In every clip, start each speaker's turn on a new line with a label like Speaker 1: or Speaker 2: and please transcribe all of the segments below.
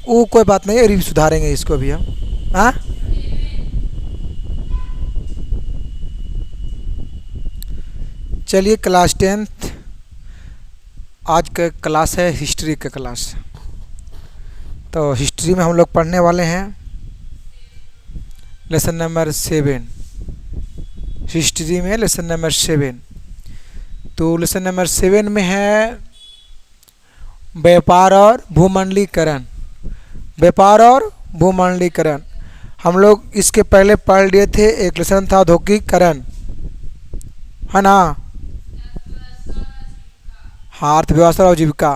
Speaker 1: वो कोई बात नहीं, अभी सुधारेंगे इसको भी हम। हाँ, चलिए क्लास 10th, आज का क्लास है हिस्ट्री का क्लास। तो हिस्ट्री में हम लोग पढ़ने वाले हैं लेसन नंबर 7। हिस्ट्री में लेसन नंबर 7। तो लेसन नंबर 7 में है व्यापार और भूमंडलीकरण। व्यापार और भूमंडलीकरण हम लोग इसके पहले पढ़ लिए थे। एक लेसन था औद्योगिकीकरण, है ना। हाँ, अर्थव्यवस्था और जीविका।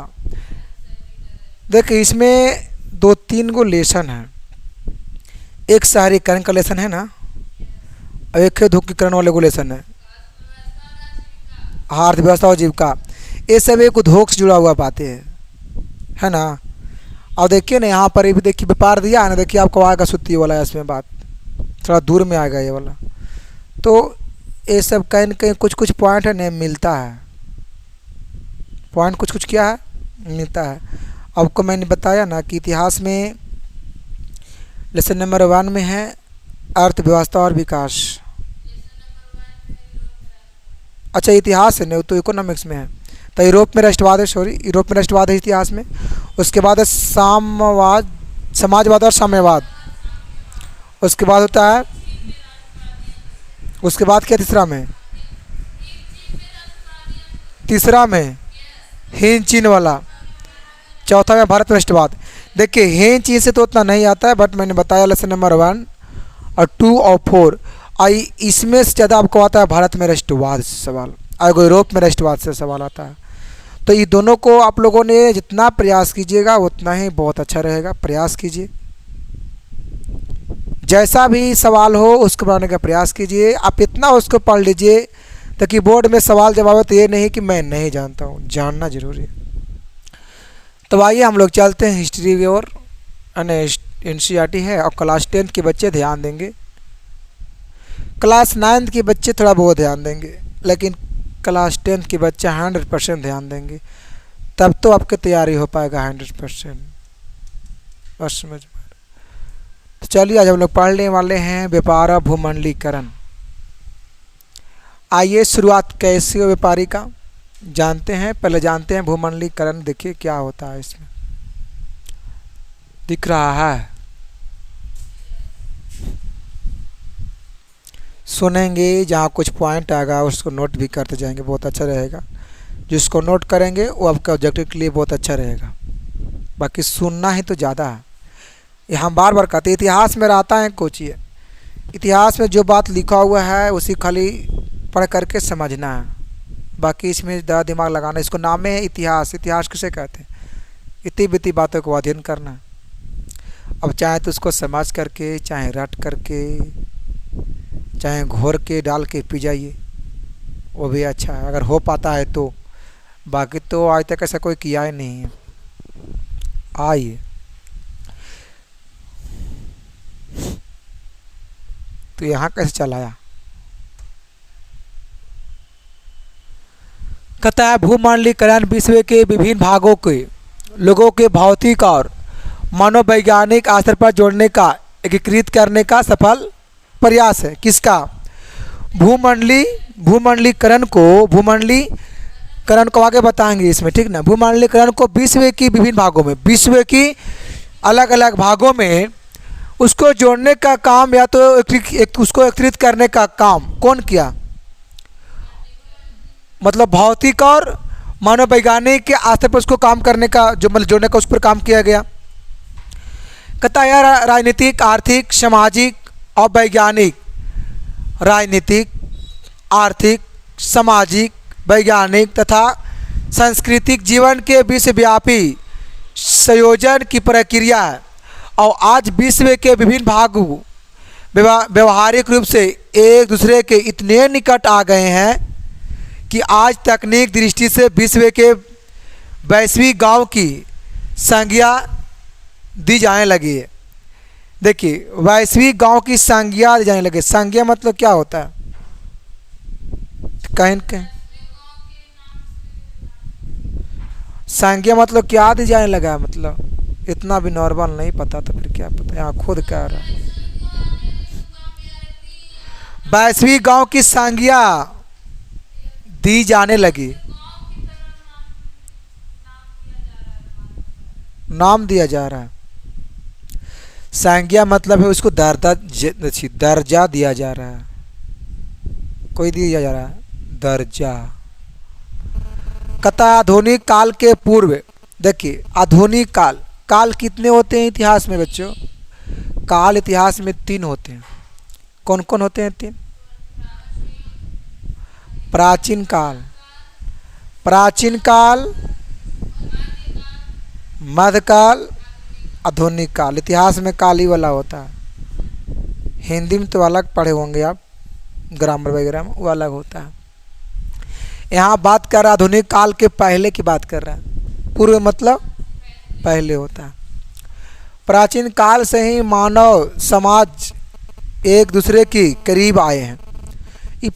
Speaker 1: देखिए इसमें 2-3 गो लेसन है। एक शहरीकरण का लेसन है ना, और एक औद्योगिकीकरण वाले को लेसन है। हाँ, अर्थव्यवस्था और जीविका, ये सब एक उद्योग से जुड़ा हुआ बातें है ना। और देखिए ना, यहाँ पर भी देखिए व्यापार दिया है ना, देखिए आपको आएगा सूती वाला है, इसमें बात थोड़ा दूर में आएगा ये वाला। तो ये सब कहीं न कहीं कुछ कुछ पॉइंट है ना मिलता है, पॉइंट कुछ कुछ क्या है मिलता है। आपको मैंने बताया ना कि इतिहास में लेसन नंबर 1 में है अर्थव्यवस्था और विकास। अच्छा, इतिहास है ना, तो इकोनॉमिक्स में है। तो यूरोप में राष्ट्रवाद है, सॉरी, यूरोप में राष्ट्रवाद है इतिहास में। उसके बाद है साम्यवाद, समाजवाद और साम्यवाद। उसके बाद होता है, उसके बाद क्या तीसरा में, तीसरा में हिंद चीन वाला। चौथा में भारत राष्ट्रवाद। देखिए हिंद चीन से तो उतना नहीं आता है, बट मैंने बताया लेसन नंबर 1 और 2 और 4 आई, इसमें से ज़्यादा आपको आता है भारत में राष्ट्रवाद से सवाल, और यूरोप में राष्ट्रवाद से सवाल आता है। तो ये दोनों को आप लोगों ने जितना प्रयास कीजिएगा उतना ही बहुत अच्छा रहेगा। प्रयास कीजिए, जैसा भी सवाल हो उसको बनाने का प्रयास कीजिए। आप इतना उसको पढ़ लीजिए ताकि बोर्ड में सवाल जवाब हो तो ये नहीं कि मैं नहीं जानता हूँ, जानना जरूरी है। तो आइए हम लोग चलते हैं हिस्ट्री की ओर। एनसीईआरटी है और क्लास 10th के बच्चे ध्यान देंगे, क्लास 9th के बच्चे थोड़ा बहुत ध्यान देंगे, लेकिन क्लास 10th के बच्चे 100% ध्यान देंगे, तब तो आपकी तैयारी हो पाएगा 100%। बस समझ में। तो चलिए आज हम लोग पढ़ने वाले हैं व्यापार और भूमंडलीकरण। आइए शुरुआत कैसे हो व्यापारी का जानते हैं। पहले जानते हैं भूमंडलीकरण। देखिए क्या होता है इसमें, दिख रहा है, सुनेंगे, जहाँ कुछ पॉइंट आएगा उसको नोट भी करते जाएंगे, बहुत अच्छा रहेगा। जिसको नोट करेंगे वो आपके ऑब्जेक्टिव के लिए बहुत अच्छा रहेगा। बाकी सुनना ही तो ज़्यादा है। ये हम बार बार कहते हैं, इतिहास में रहता है कुछ, ये इतिहास में जो बात लिखा हुआ है उसी खाली पढ़ करके समझना है। बाकी इसमें ज़्यादा दिमाग लगाना, इसको नाम है इतिहास। इतिहास किसे कहते हैं, इतनी बीती बातों को अध्ययन करना है। अब चाहे तो उसको समझ करके, चाहे रट करके, चाहे घोर के डाल के पी जाइए, वो भी अच्छा है अगर हो पाता है तो। बाकी तो आज तक ऐसा कोई किया ही नहीं है। आइए, तो यहाँ कैसे चलाया, कहता है भूमंडलीकरण विश्व के विभिन्न भागों के लोगों के भौतिक और मनोवैज्ञानिक स्तर पर जोड़ने का, एकीकृत करने का सफल प्रयास है। किसका, भूमंडलीकरण को आगे बताएंगे इसमें, ठीक ना। भूमंडलीकरण को विश्व की विभिन्न भागों में, विश्व की अलग अलग भागों में उसको जोड़ने का काम, या तो उसको एकत्रित करने का काम कौन किया, मतलब भौतिक और मनोवैज्ञानिक के स्तर पर उसको काम करने का, जो मतलब जोड़ने का, उस पर काम किया गया। कहता है राजनीतिक, आर्थिक, सामाजिक और वैज्ञानिक, राजनीतिक, आर्थिक, सामाजिक, वैज्ञानिक तथा सांस्कृतिक जीवन के विश्वव्यापी संयोजन की प्रक्रिया है। और आज विश्व के विभिन्न भागों व्यवहारिक रूप से एक दूसरे के इतने निकट आ गए हैं कि आज तकनीक दृष्टि से विश्व के वैश्विक गांव की संज्ञा दी जाने लगी है। देखिए वैश्विक गांव की संज्ञा दी जाने लगी। संज्ञा मतलब क्या होता है, कहीं कहीं संज्ञा मतलब क्या दी जाने लगा है, मतलब इतना भी नॉर्मल नहीं पता तो फिर क्या पता, यहाँ खुद कह रहा है। 22वीं गांव की सांगिया दी जाने लगी। नाम दिया जा रहा है। सांगिया मतलब है उसको दर्जा दिया जा रहा है। कोई दिया जा रहा है दर्जा। कथा आधुनिक काल के पूर्व। देखिए आधुनिक काल, काल कितने होते हैं इतिहास में बच्चों? काल इतिहास में 3 होते हैं। कौन कौन होते हैं 3? प्राचीन काल, प्राचीन काल, मध्यकाल, आधुनिक काल। इतिहास में काल ही वाला होता है। हिंदी में तो अलग पढ़े होंगे आप, ग्रामर वगैरह में वो अलग होता है। यहाँ बात कर रहा आधुनिक काल के पहले की बात कर रहा है। पूर्व मतलब पहले होता है। प्राचीन काल से ही मानव समाज एक दूसरे के करीब आए हैं। ये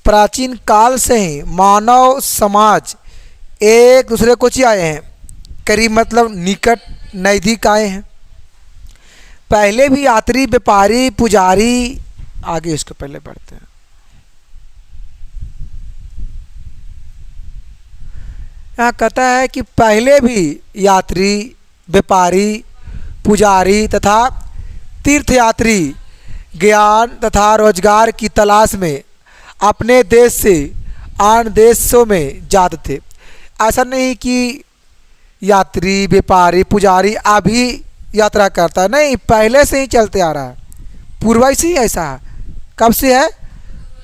Speaker 1: प्राचीन काल से ही मानव समाज एक दूसरे को आए हैं, करीब मतलब निकट, नज़दीक आए हैं। पहले भी यात्री, व्यापारी, पुजारी, आगे इसको पहले बढ़ते हैं। यहाँ कहता है कि पहले भी यात्री, व्यापारी, पुजारी तथा तीर्थयात्री ज्ञान तथा रोजगार की तलाश में अपने देश से अन्य देशों में जाते थे। ऐसा नहीं कि यात्री, व्यापारी, पुजारी अभी यात्रा करता है, नहीं, पहले से ही चलते आ रहा है। पूर्वज से ही ऐसा है। कब से है?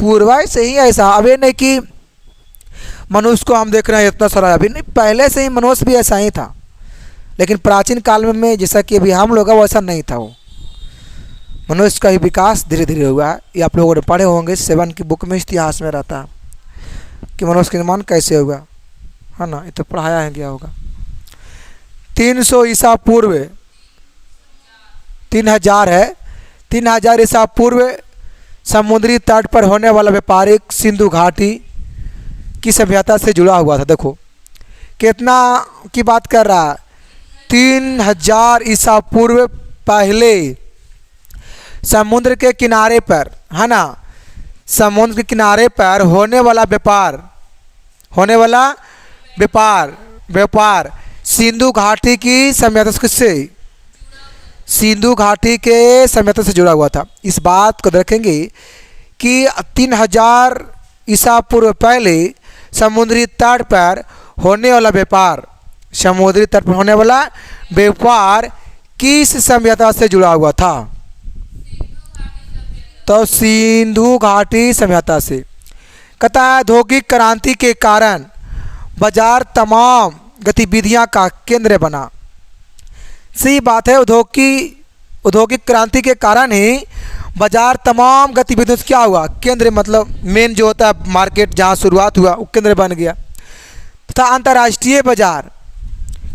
Speaker 1: पूर्वज से ही ऐसा। अभी नहीं कि मनुष्य को हम देख रहे हैं इतना सारा, अभी नहीं, पहले से ही मनुष्य भी ऐसा ही था। लेकिन प्राचीन काल में जैसा कि अभी हम लोग वैसा नहीं था। वो मनुष्य का ही विकास धीरे धीरे हुआ है। ये आप लोगों ने पढ़े होंगे 7 की बुक में, इतिहास में रहता है कि मनुष्य का निर्माण कैसे हुआ, है ना? ये तो पढ़ाया है गया होगा। 300 ईसा पूर्व, 3000 है, 3000 ईसा पूर्व समुद्री तट पर होने वाला व्यापारिक सिंधु घाटी की सभ्यता से जुड़ा हुआ था। देखो कितना की बात कर रहा है। 3000 ईसा पूर्व पहले समुद्र के किनारे पर, है ना, समुद्र के किनारे पर होने वाला व्यापार सिंधु घाटी की सभ्यता से, सिंधु घाटी के सभ्यता से जुड़ा हुआ था। इस बात को देखेंगे कि 3000 ईसा पूर्व पहले समुद्री तट पर होने वाला व्यापार, समुद्री तट पर होने वाला व्यापार किस सभ्यता से जुड़ा हुआ था? तो सिंधु घाटी सभ्यता से। कहता है औद्योगिक क्रांति के कारण बाजार तमाम गतिविधियां का केंद्र बना। सही बात है। औद्योगिक क्रांति के कारण ही बाजार तमाम गतिविधियों से क्या हुआ? केंद्र मतलब मेन जो होता है मार्केट, जहां शुरुआत हुआ वो केंद्र बन गया। तथा अंतर्राष्ट्रीय बाजार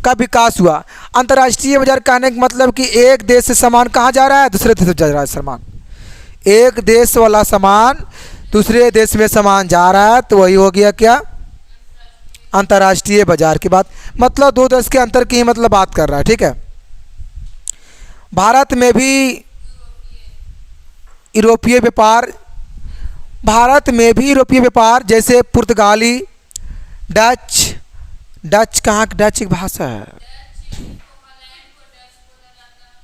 Speaker 1: का विकास हुआ। अंतर्राष्ट्रीय बाजार कहने का मतलब कि एक देश से सामान कहाँ जा रहा है? दूसरे देश में जा रहा है सामान। एक देश वाला सामान दूसरे देश में सामान जा रहा है, तो वही हो गया क्या? अंतर्राष्ट्रीय बाजार की बात। मतलब 2 देश के अंतर की मतलब बात कर रहा है। ठीक है। भारत में भी यूरोपीय व्यापार, भारत में भी यूरोपीय व्यापार जैसे पुर्तगाली, डच कहाँ की डच एक भाषा है,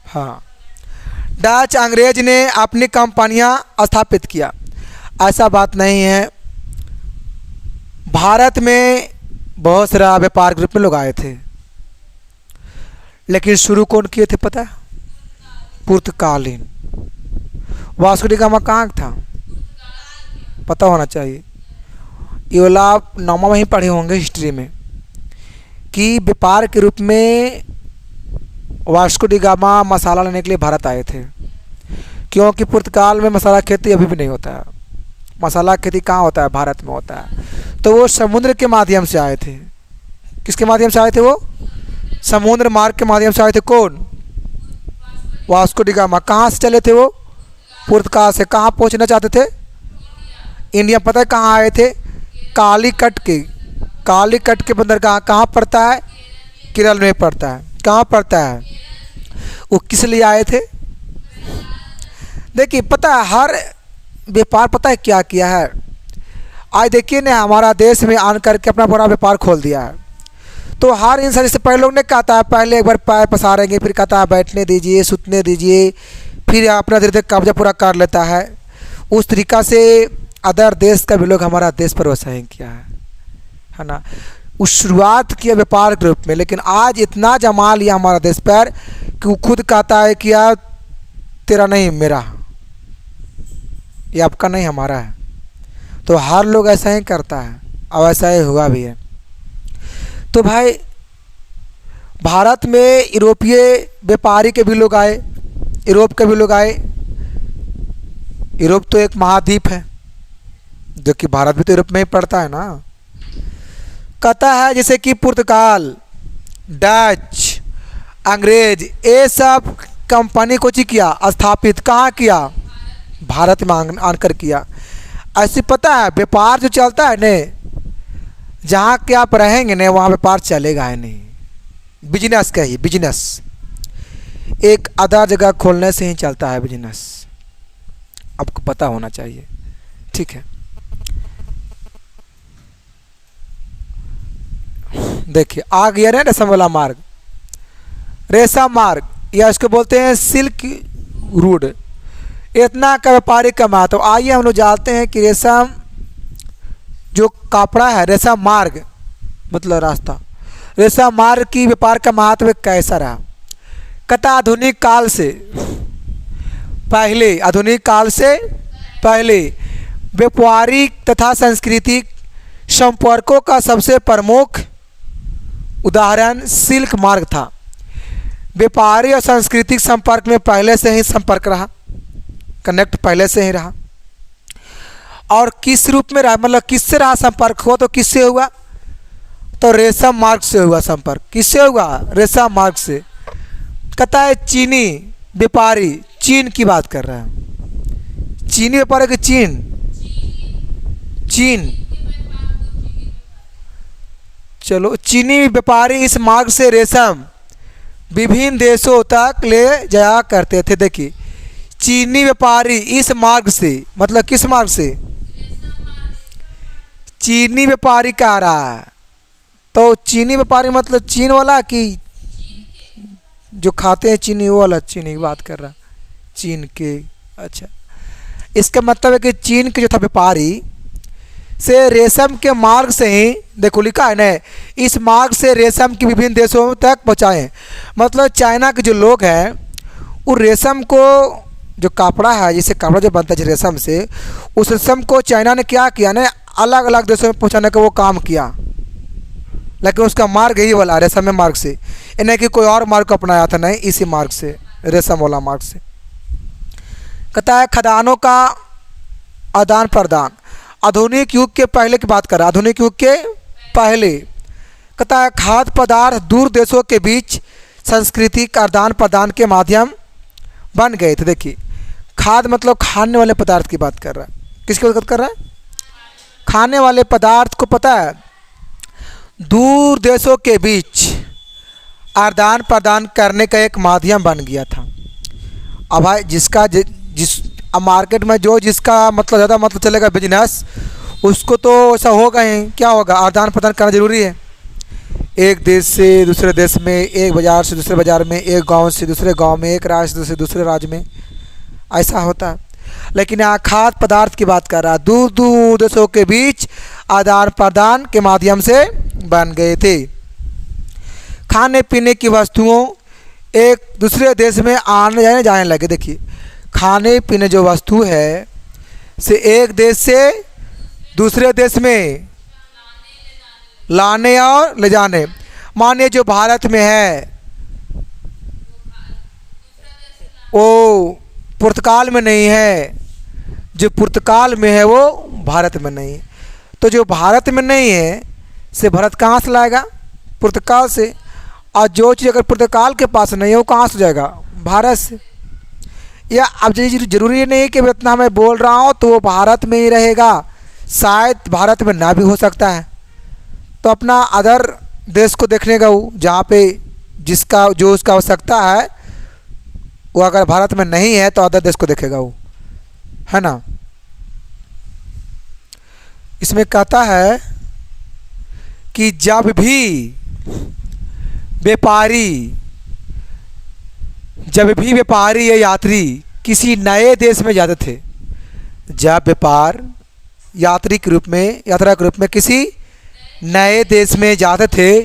Speaker 1: हाँ, डच अंग्रेज ने अपनी कंपनियां स्थापित किया। ऐसा बात नहीं है। भारत में बहुत सारा व्यापार के रूप में लोग आए थे, लेकिन शुरू कौन किए थे पता है? पुर्तगालीन। वास्को डी गामा कहाँ था? पता होना चाहिए। ये वाला आप नामा में ही पढ़े होंगे हिस्ट्री में कि व्यापार के रूप में वास्को डी गामा मसाला लेने के लिए भारत आए थे। क्योंकि पुर्तगाल में मसाला खेती अभी भी नहीं होता है। मसाला खेती कहाँ होता है? भारत में होता है। तो वो समुद्र के माध्यम से आए थे। किसके माध्यम से आए थे? वो समुद्र मार्ग के माध्यम से आए थे। कौन? Vasco D gamma. कहाँ से चले थे वो? पुर्तगाल से। कहाँ पहुँचना चाहते थे? इंडिया। पता है कहाँ आए थे? कालीकट के बंदरगाह कहाँ पड़ता है? केरल में पड़ता है। कहाँ पड़ता है? वो किस लिए आए थे? देखिए पता है हर व्यापार पता है क्या किया है। आज देखिए ना हमारा देश में आन करके अपना बड़ा व्यापार खोल दिया है। तो हर इंसान जैसे पहले लोग ने कहता है पहले एक बार पैर पसारेंगे, फिर कहता है बैठने दीजिए, सुतने दीजिए, फिर अपना धीरे धीरे कब्जा पूरा कर लेता है। उस तरीक़ा से अदर देश का भी लोग हमारा देश पर वैसा ही किया है ना। उस शुरुआत किया व्यापार के रूप में, लेकिन आज इतना जमा लिया हमारा देश पर कि वो खुद कहता है कि यार तेरा नहीं मेरा, ये आपका नहीं हमारा है। तो हर लोग ऐसा ही करता है और ऐसा ही हुआ भी है। तो भाई भारत में यूरोपीय व्यापारी के भी लोग आए, यूरोप के भी लोग आए। यूरोप तो एक महाद्वीप है जो कि भारत भी तो यूरोप में ही पड़ता है ना। कहता है जैसे कि पुर्तगाल, डच, अंग्रेज, ये सब कंपनी को किया स्थापित कहाँ किया? भारत में आकर किया। ऐसे पता है व्यापार जो चलता है ने, जहाँ के आप रहेंगे ने वहाँ व्यापार चलेगा ही नहीं। बिजनेस का ही बिजनेस एक आधा जगह खोलने से ही चलता है बिजनेस, आपको पता होना चाहिए। ठीक है, देखिए आ गया ना रेशम वाला मार्ग, रेशम मार्ग या इसको बोलते हैं सिल्क रूट। इतना का व्यापारी कमा। तो आइए हम लोग जानते हैं कि रेशम जो कपड़ा है, रेशम मार्ग मतलब रास्ता, रेशम मार्ग की व्यापार का महत्व कैसा रहा? कहता आधुनिक काल से पहले, आधुनिक काल से पहले व्यापारिक तथा सांस्कृतिक संपर्कों का सबसे प्रमुख उदाहरण सिल्क मार्ग था। व्यापारी और सांस्कृतिक संपर्क में पहले से ही संपर्क रहा, कनेक्ट पहले से ही रहा। और किस रूप में रहा, मतलब किससे रहा संपर्क? हुआ तो किससे हुआ? तो रेशम मार्ग से हुआ संपर्क। किससे हुआ? रेशम मार्ग से। कहता है चीनी व्यापारी, चीन की बात कर रहा है, चीनी व्यापारी की चीन, चीन चलो चीनी व्यापारी इस मार्ग से रेशम विभिन्न देशों तक ले जाया करते थे। देखिए चीनी व्यापारी इस मार्ग से, मतलब किस मार्ग से? चीनी व्यापारी कह रहा है। तो चीनी व्यापारी मतलब चीन वाला कि जो खाते हैं चीनी वो वाला चीनी की बात कर रहा, चीन के। अच्छा, इसका मतलब है कि चीन के जो था व्यापारी से रेशम के मार्ग से ही, देखो लिखा है ना, इस मार्ग से रेशम की विभिन्न देशों तक पहुँचाएँ। मतलब चाइना के जो लोग हैं वो रेशम को, जो कपड़ा है, जैसे कपड़ा जो बनता है रेशम से, उस रेशम को चाइना ने क्या किया ना, अलग अलग देशों में पहुँचाने का वो काम किया। लेकिन उसका मार्ग यही वाला रेशम मार्ग से, इन्हें कि कोई और मार्ग को अपनाया था, नहीं, इसी मार्ग से, रेशम वाला मार्ग से। कहता है खदानों का आदान प्रदान, आधुनिक युग के पहले की बात कर रहा है, आधुनिक युग के पहले। कहता है खाद्य पदार्थ दूर देशों के बीच सांस्कृतिक आदान प्रदान के माध्यम बन गए थे। देखिए खाद्य मतलब खाने वाले पदार्थ की बात कर रहा है। किसकी बात कर रहा है? खाने वाले पदार्थ को पता है दूर देशों के बीच आदान प्रदान करने का एक माध्यम बन गया था। अब भाई जिसका जिस अब मार्केट में जो जिसका मतलब ज़्यादा मतलब चलेगा बिजनेस, उसको तो ऐसा होगा ही, क्या होगा, आदान प्रदान करना ज़रूरी है। एक देश से दूसरे देश में, एक बाज़ार से दूसरे बाज़ार में, एक गांव से दूसरे गांव में, एक राज्य से दूसरे राज्य में, ऐसा होता है। लेकिन यहाँ खाद्य पदार्थ की बात कर रहा है, दूर दूर देशों के बीच आदान प्रदान के माध्यम से बन गए थे। खाने पीने की वस्तुओं एक दूसरे देश में आने जाने लगे। देखिए खाने पीने जो वस्तु है से एक देश से दूसरे देश में लाने और ले जाने। मानिए जो भारत में है वो पुर्तगाल में नहीं है, जो पुर्तगाल में है वो भारत में नहीं है। तो जो भारत में नहीं है से भारत कहाँ से लाएगा? पुर्तगाल से। और जो चीज़ अगर पुर्तगाल के पास नहीं है वो कहाँ से जाएगा? भारत से। या अब जरूरी नहीं कि जितना मैं बोल रहा हूँ तो वो भारत में ही रहेगा, शायद भारत में ना भी हो सकता है। तो अपना अदर देश को देखने का वो, जहाँ पे जिसका जो उसका आवश्यकता है वो अगर भारत में नहीं है तो अदर देश को देखेगा वो, है ना। इसमें कहता है कि जब भी व्यापारी या यात्री किसी नए देश में जाते थे, जब व्यापार यात्रा के रूप में किसी नए देश में जाते थे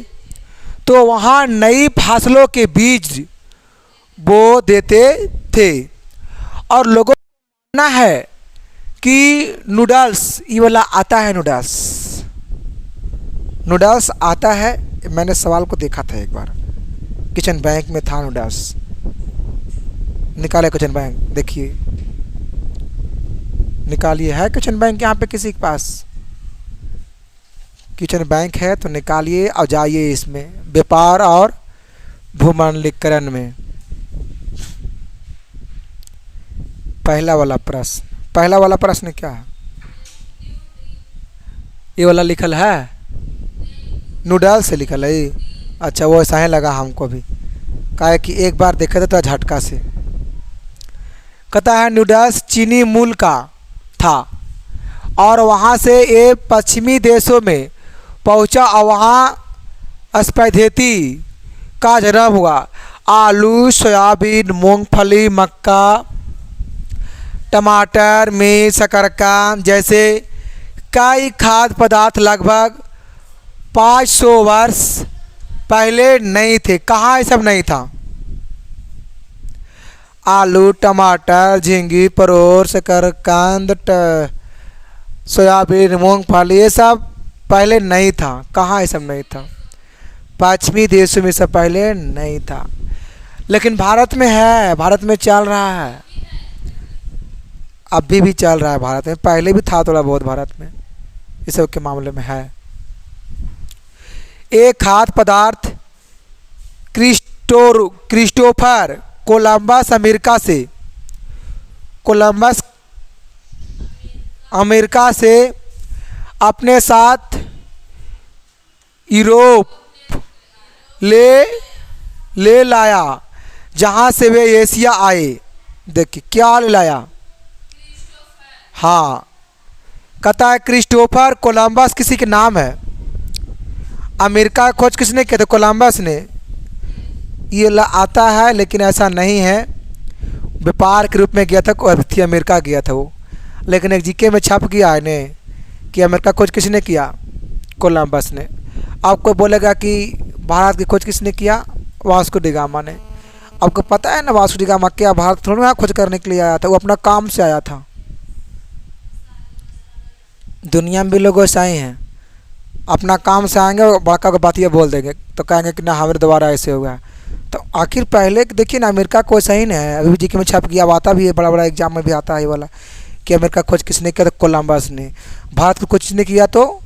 Speaker 1: तो वहाँ नई फसलों के बीज बो देते थे। और लोगों को मानना है कि नूडल्स ये वाला आता है, नूडल्स आता है। मैंने सवाल को देखा था एक बार, किचन बैंक में था नूडल्स। निकाले किचन बैंक, देखिए निकालिए। है किचन बैंक यहाँ पे किसी के पास? किचन बैंक है तो निकालिए और जाइए इसमें व्यापार और भूमंडलीकरण में। पहला वाला प्रश्न क्या है? ये वाला लिखल है, नूडल्स से लिखल है। अच्छा, वो ऐसा ही लगा हमको भी, काहे कि एक बार देखा था झटका से। कहता है नूडल्स चीनी मूल का था और वहाँ से ये पश्चिमी देशों में पहुँचा और वहाँ स्पैघेटी का जन्म हुआ। आलू, सोयाबीन, मूंगफली, मक्का, टमाटर, मिर्च, शकरकंद जैसे कई खाद्य पदार्थ लगभग 500 वर्ष पहले नहीं थे। कहाँ ये सब नहीं था? आलू, टमाटर, झींगी, परोर, शकरकंद, सोयाबीन, मूंगफली ये सब पहले नहीं था। कहाँ ये सब नहीं था? पश्चिमी देशों में सब पहले नहीं था, लेकिन भारत में है, भारत में चल रहा है, अभी भी चल रहा है भारत में। पहले भी था थोड़ा बहुत भारत में, इस सब के मामले में है। एक खाद्य पदार्थ क्रिस्टोफर कोलंबस अमेरिका से अपने साथ यूरोप ले लाया, जहाँ से वे एशिया आए। देखिए क्या ले लाया? हाँ, कहता है क्रिस्टोफर कोलंबस किसी के नाम है। अमेरिका खोज किसने किया था? कोलंबस ने। ये आता है लेकिन ऐसा नहीं है, व्यापार के रूप में गया था, अमेरिका गया था वो। लेकिन एक जीके में छप गया है ने कि अमेरिका खोज किसने किया? कोलंबस ने। आपको बोलेगा कि भारत की खोज किसने किया? वास्को डी गामा ने। आपको पता है ना वास्को डी गामा क्या भारत थोड़ा ना खोज करने के लिए आया था, वो अपना काम से आया था। दुनिया में भी लोग ऐसा ही हैं, अपना काम से आएंगे और बड़का को बात ये बोल देंगे तो कहेंगे कि ना हमारे दोबारा ऐसे होगा। तो आखिर पहले देखिए ना, अमेरिका को ऐसा ही नहीं है, अभी जीके में छप गया, अब आता भी है, बड़ा बड़ा एग्जाम में भी आता है ये वाला कि अमेरिका खोज किसने किया? तो कोलंबस ने। भारत को खोज किसने किया? तो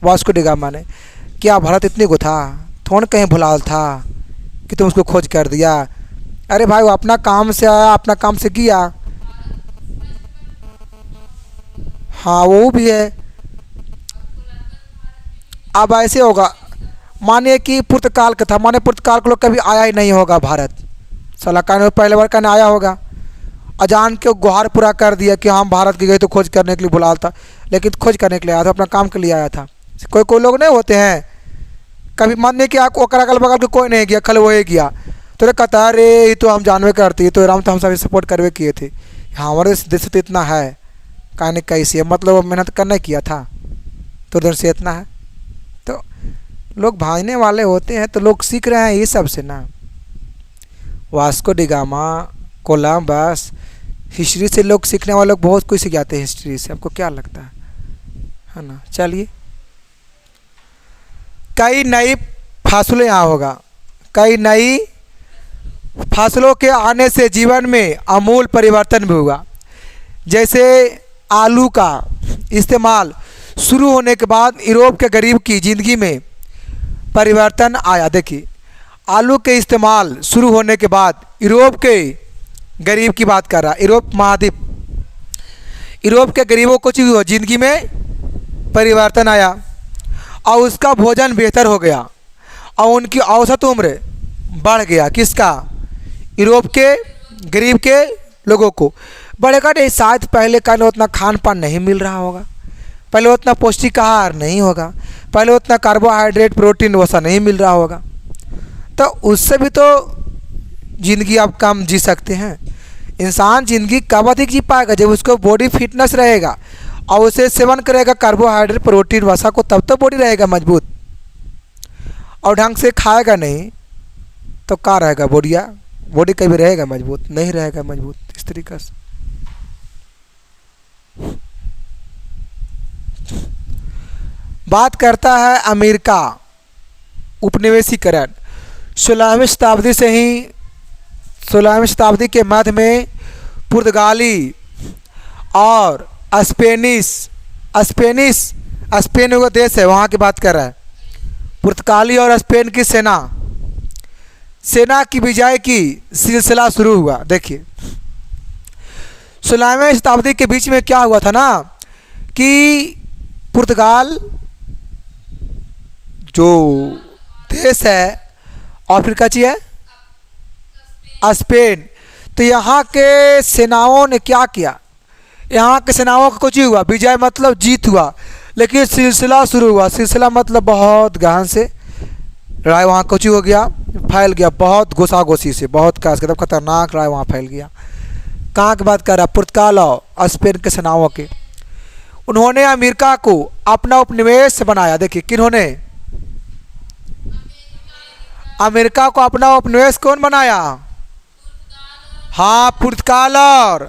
Speaker 1: वास्को डी गामा ने। क्या भारत इतने को था? थोड़ा कहीं भुलाल था कि तुम उसको खोज कर दिया? अरे भाई वो अपना काम से आया, अपना काम से किया। हाँ वो भी है। अब ऐसे होगा, मानिए कि पुर्तगाल का था, माने पुर्तगाल के लोग कभी आया ही नहीं होगा भारत, साला कहने पहले बार कहने आया होगा, अजान के गुहार पूरा कर दिया कि हम भारत के गए तो खोज करने के लिए बुलाया था, लेकिन खोज करने के लिए आया था, अपना काम के लिए आया था। कोई कोई लोग नहीं होते हैं, कभी मानिए कि आपको अगल बगल के कोई नहीं गया, कल वो ही गया तो कहता है अरे ये तो हम जानवे करती, तो राम तो हम सभी सपोर्ट करवे किए थे। हमारे देश से तो इतना है, कहने कैसे मतलब मेहनत करना किया था तो उधर से इतना है। तो लोग भागने वाले होते हैं तो लोग सीख रहे हैं ये सब से ना। Vasco D gamma, Columbus, history से लोग सीखने वाले लोग बहुत कुछ सीख जाते हैं हिस्ट्री से, आपको क्या लगता है ना। चलिए, कई नई फसलें यहाँ होगा, कई नई फसलों के आने से जीवन में आमूल परिवर्तन भी हुआ। जैसे आलू का इस्तेमाल शुरू होने के बाद यूरोप के गरीब की ज़िंदगी में परिवर्तन आया। देखिए, आलू के इस्तेमाल शुरू होने के बाद यूरोप के गरीब की बात कर रहा है, यूरोप महाद्वीप, यूरोप के गरीबों को ज़िंदगी में परिवर्तन आया और उसका भोजन बेहतर हो गया। और उनकी औसत उम्र बढ़ गया। किसका? यूरोप के गरीब के लोगों को बढ़ेगा नहीं। शायद पहले का उतना खान पान नहीं मिल रहा होगा, पहले उतना पौष्टिक आहार नहीं होगा, पहले उतना कार्बोहाइड्रेट प्रोटीन वैसा नहीं मिल रहा होगा, तो उससे भी तो ज़िंदगी आप कम जी सकते हैं। इंसान ज़िंदगी कब अधिक जी पाएगा? जब उसको बॉडी फिटनेस रहेगा और उसे सेवन करेगा कार्बोहाइड्रेट प्रोटीन वसा को, तब तो बॉडी रहेगा मजबूत। और ढंग से खाएगा नहीं तो क्या रहेगा? बॉडी कभी रहेगा मजबूत? नहीं रहेगा मजबूत। इस तरीक़े से बात करता है अमेरिका उपनिवेशीकरण। 16वीं शताब्दी से ही 16वीं शताब्दी के मध्य में पुर्तगाली और स्पेन वो देश है, वहाँ की बात कर रहा है। पुर्तगाली और स्पेन की सेना की विजय की सिलसिला शुरू हुआ। देखिए 16वीं शताब्दी के बीच में क्या हुआ था ना कि पुर्तगाल जो देश है अफ्रीका की है, स्पेन, तो यहाँ के सेनाओं ने क्या किया? यहाँ के सेनाओं का कुछ ही हुआ, विजय मतलब जीत हुआ, लेकिन सिलसिला शुरू हुआ। सिलसिला मतलब बहुत गहन से लड़ाई वहाँ कुछ हो गया, फैल गया बहुत गोसा गोसी से, बहुत खतरनाक लड़ाई वहाँ फैल गया। कहाँ की बात कर रहा? पुर्तगाल और स्पेन के सेनाओं के। उन्होंने अमेरिका को अपना उपनिवेश बनाया। देखिए किन्होंने? अमेरिका को अपना उपनिवेश कौन बनाया? हाँ, पुर्तगाल और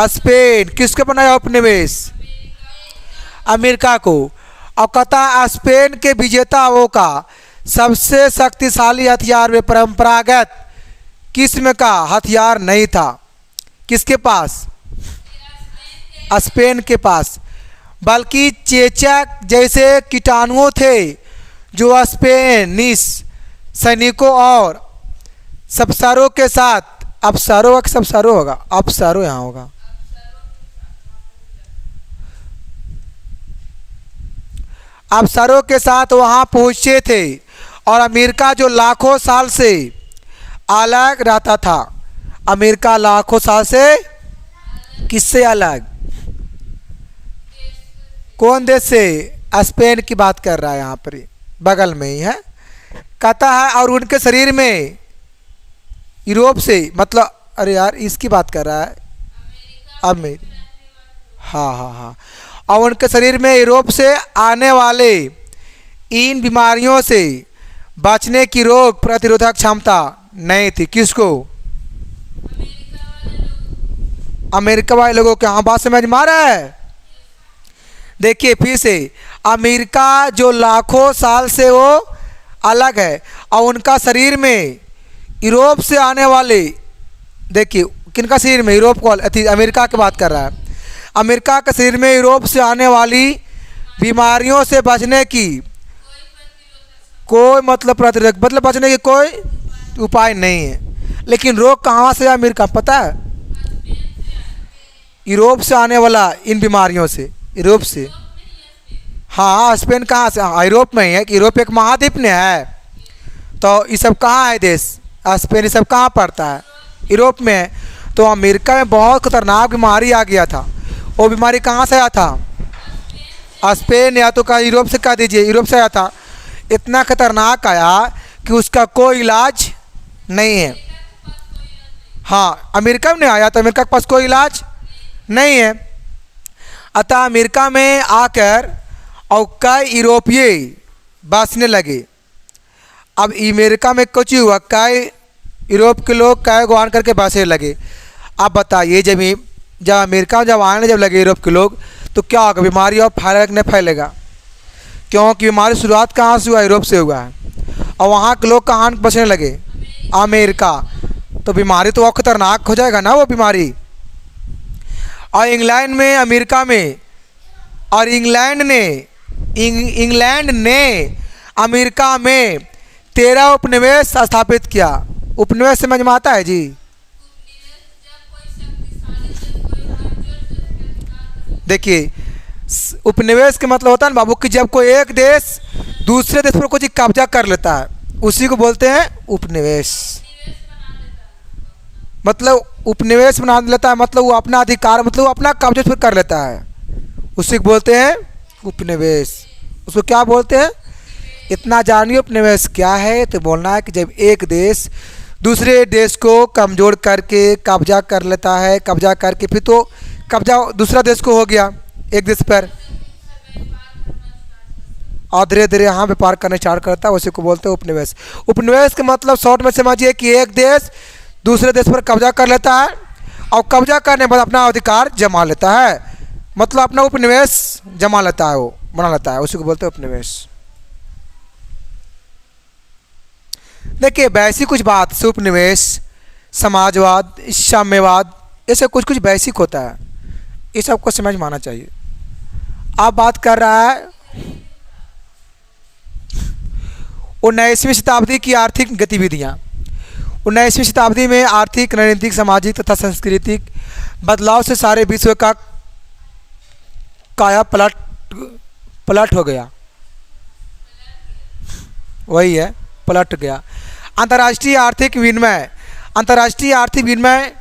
Speaker 1: स्पेन। किसको बनाया उपनिवेश? अमेरिका को। और कहता स्पेन के विजेताओं का सबसे शक्तिशाली हथियार में परंपरागत किस्म का हथियार नहीं था। किसके पास? स्पेन के पास, बल्कि चेचक जैसे कीटाणुओं थे जो स्पेनिश सैनिकों और सप्सारों के साथ, सप्सारो होगा, अपसारो यहाँ होगा, अफसरों के साथ वहाँ पहुँचे थे। और अमेरिका जो लाखों साल से अलग रहता था, अमेरिका लाखों साल से किससे अलग? कौन देश से? स्पेन की बात कर रहा है, यहाँ पर बगल में ही है। कहता है और उनके शरीर में यूरोप से, मतलब अरे यार इसकी बात कर रहा है हाँ। और उनके शरीर में यूरोप से आने वाले इन बीमारियों से बचने की रोग प्रतिरोधक क्षमता नहीं थी। किसको? अमेरिका वाले लोगों के। हाँ, बात समझ में आ रहा है? देखिए फिर से, अमेरिका जो लाखों साल से वो अलग है और उनका शरीर में यूरोप से आने वाले, देखिए किनका शरीर में? यूरोप को, अमेरिका की बात कर रहा है। अमेरिका के शरीर में यूरोप से आने वाली बीमारियों से बचने की कोई मतलब बचने की कोई उपाय नहीं है। लेकिन रोग कहाँ से? अमेरिका, पता है? यूरोप से आने वाला इन बीमारियों से, यूरोप से। हाँ, स्पेन कहाँ से? हाँ, यूरोप में ही है। यूरोप एक महाद्वीप में है, तो ये सब कहाँ है देश? स्पेन ये सब कहाँ पड़ता है? यूरोप में है। तो अमेरिका में बहुत खतरनाक बीमारी आ गया था। वो बीमारी कहाँ से आया था? स्पेन या तो का यूरोप से कह दीजिए, यूरोप से आया था। इतना खतरनाक आया कि उसका कोई इलाज नहीं है। हाँ, अमेरिका में नहीं आया तो अमेरिका के पास कोई इलाज नहीं है। अतः अमेरिका में आकर और कई यूरोपीय बसने लगे। अब अमेरिका में कुछ हुआ, कई यूरोप के लोग कई गुआन करके बसने लगे। अब बताइए, जब अमेरिका में जब आने लगे यूरोप के लोग, तो क्या होगा? बीमारी और फैलेगा नहीं फैलेगा? क्योंकि बीमारी शुरुआत कहाँ से हुआ? यूरोप से हुआ है। और वहाँ के लोग कहाँ बसने लगे? अमेरिका। तो बीमारी तो और खतरनाक हो जाएगा ना वो बीमारी। और इंग्लैंड में, अमेरिका में, और इंग्लैंड ने अमेरिका में 13 उपनिवेश स्थापित किया। उपनिवेश समझ में आता है जी? देखिए उपनिवेश के मतलब होता है ना बाबू कि जब कोई एक देश दूसरे देश पर कुछ कब्जा कर लेता है, उसी को बोलते हैं उपनिवेश। मतलब उपनिवेश बना लेता है, मतलब वो अपना अधिकार, मतलब वो अपना कब्जे पर कर लेता है, उसी को बोलते हैं उपनिवेश। उसको क्या बोलते हैं? इतना जानिए उपनिवेश क्या है। तो बोलना है कि जब एक देश दूसरे देश को कमज़ोर करके कब्जा कर लेता है, कब्जा करके फिर तो कब्जा दूसरा देश को हो गया एक देश पर, और धीरे धीरे यहाँ व्यापार करने स्टार्ट करता है, उसी को बोलते हैं उपनिवेश। उपनिवेश का मतलब शॉर्ट में समझिए कि एक देश दूसरे देश पर कब्जा कर लेता है और कब्जा करने के बाद अपना अधिकार जमा लेता है, मतलब अपना उपनिवेश जमा लेता है, वो बना लेता है, उसी को बोलते हैं उपनिवेश। देखिए वैसी कुछ बात से उपनिवेश, समाजवाद, साम्यवाद, ऐसे कुछ कुछ बेसिक होता है, ये सबको समझ में आना चाहिए। आप बात कर रहा है 19वीं शताब्दी की आर्थिक गतिविधियाँ। 19वीं शताब्दी में आर्थिक, रणनीतिक, सामाजिक तथा सांस्कृतिक बदलाव से सारे विश्व का काया पलट हो गया। वही है, पलट गया। अंतर्राष्ट्रीय आर्थिक विनिमय, अंतर्राष्ट्रीय आर्थिक विनिमय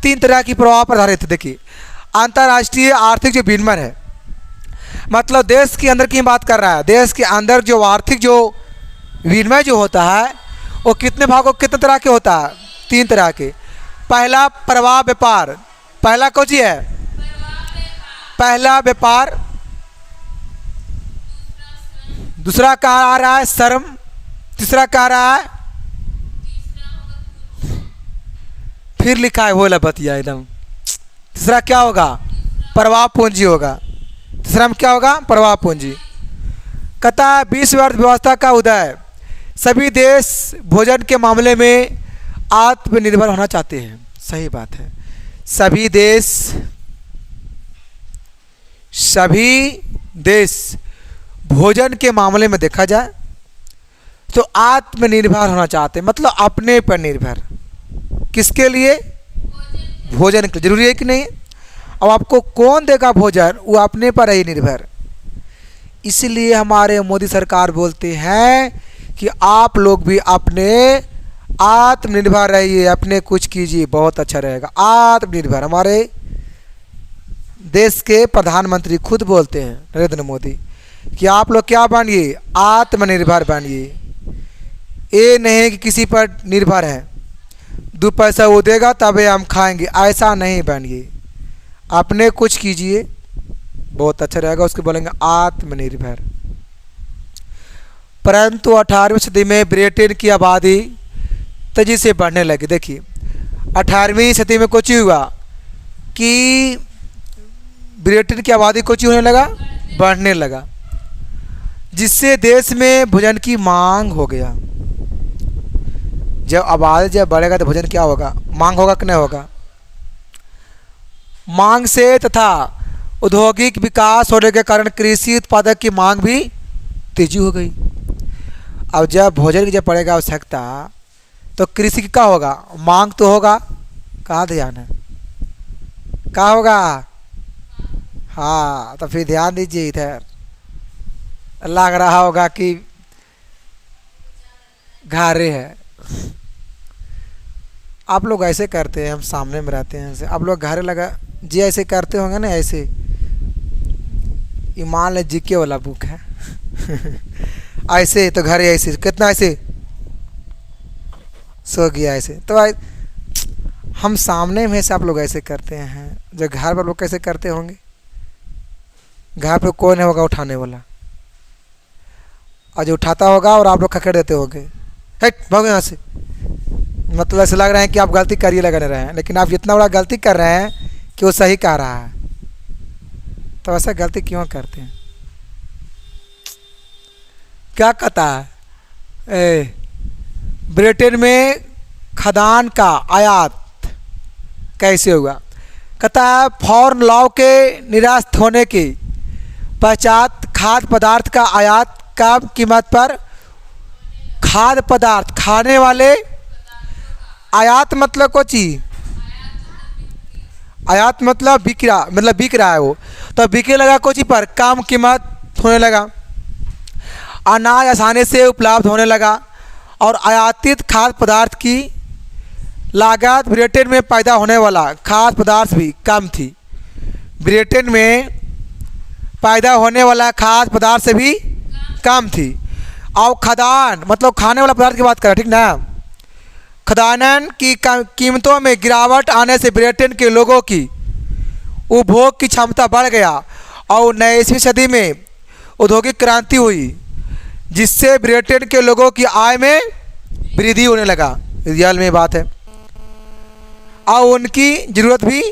Speaker 1: 3 तरह की प्रभाव पर आधारित है। देखिए अंतर्राष्ट्रीय आर्थिक जो विनिमय है, मतलब देश के अंदर की बात कर रहा है, देश के अंदर जो आर्थिक जो विनिमय जो होता है वो कितने भागों, कितने तरह के होता है? 3 तरह के। पहला प्रवाह व्यापार, पहला कौन सी है? पहला व्यापार। दूसरा कहाँ आ रहा है? श्रम। तीसरा कहाँ आ रहा है? फिर लिखा है वो बतिया एकदम। तीसरा क्या होगा? प्रवाह पूंजी होगा। तीसरा में क्या होगा? प्रवाह पूंजी। कहता है विश्व अर्थव्यवस्था का उदय, सभी देश भोजन के मामले में आत्मनिर्भर होना चाहते हैं। सही बात है, सभी देश भोजन के मामले में देखा जाए तो आत्मनिर्भर होना चाहते हैं, मतलब अपने पर निर्भर। किसके लिए? भोजन के लिए। जरूरी है कि नहीं? अब आपको कौन देगा भोजन? वो अपने पर ही निर्भर। इसलिए हमारे मोदी सरकार बोलते हैं कि आप लोग भी अपने आत्मनिर्भर रहिए, अपने कुछ कीजिए, बहुत अच्छा रहेगा। आत्मनिर्भर हमारे देश के प्रधानमंत्री खुद बोलते हैं, नरेंद्र मोदी, कि आप लोग क्या बनिए? आत्मनिर्भर बनिए। ये नहीं कि किसी पर निर्भर है, 2 पैसा वो देगा तभी हम खाएंगे, ऐसा नहीं बनिए। अपने कुछ कीजिए, बहुत अच्छा रहेगा। उसको बोलेंगे आत्मनिर्भर। परंतु 18वीं सदी में ब्रिटेन की आबादी तेजी से बढ़ने लगी। देखिए 18वीं सदी में कुछ हुआ कि ब्रिटेन की आबादी कुछ होने लगा, बढ़ने लगा, जिससे देश में भोजन की मांग हो गया। जब आबादी जब बढ़ेगा तो भोजन क्या होगा? मांग होगा कि नहीं होगा? मांग से तथा औद्योगिक विकास होने के कारण कृषि उत्पादक की मांग भी तेजी हो गई। अब जब भोजन की जब पड़ेगा आवश्यकता, तो कृषि की क्या होगा? मांग तो होगा। कहाँ ध्यान है? कहाँ होगा? हाँ, तो फिर ध्यान दीजिए इधर। लग रहा होगा कि घारे है। आप लोग ऐसे करते हैं, हम सामने में रहते हैं ऐसे, आप लोग घारे लगा जी ऐसे करते होंगे ना, ऐसे। ईमान ले जीके वाला बुक है ऐसे तो घरे ऐसे, कितना ऐसे सो गया ऐसे। तो हम सामने में से आप लोग ऐसे करते हैं, जो घर पर लोग कैसे करते होंगे? घर पर कोई नहीं होगा उठाने वाला, और जो उठाता होगा और आप लोग खखेड़ देते होंगे, हट भागो यहाँ से। मतलब ऐसा लग रहा है कि आप गलती करिए लगा रहे हैं, लेकिन आप इतना बड़ा गलती कर रहे हैं कि वो सही कह रहा है। तो ऐसा गलती क्यों करते हैं? क्या कहता है? ब्रिटेन में खदान का आयात कैसे हुआ? कहता है फॉरेन लॉ के निरस्त होने के पश्चात खाद्य पदार्थ का आयात कम कीमत पर, खाद्य पदार्थ खाने वाले, आयात मतलब कोई चीज, आयात मतलब बिक रहा, मतलब बिक रहा है वो, तो बिके लगा कोई चीज पर, कम कीमत होने लगा, अनाज आसानी से उपलब्ध होने लगा, और आयातित खाद्य पदार्थ की लागत ब्रिटेन में पैदा होने वाला खाद्य पदार्थ भी कम थी। ब्रिटेन में पैदा होने वाला खाद्य पदार्थ से भी कम थी। और खदान मतलब खाने वाला पदार्थ की बात करें, ठीक ना। खदानन की कीमतों में गिरावट आने से ब्रिटेन के लोगों की उपभोग की क्षमता बढ़ गया और 19वीं सदी में औद्योगिक क्रांति हुई, जिससे ब्रिटेन के लोगों की आय में वृद्धि होने लगा। रियल में बात है। और उनकी ज़रूरत भी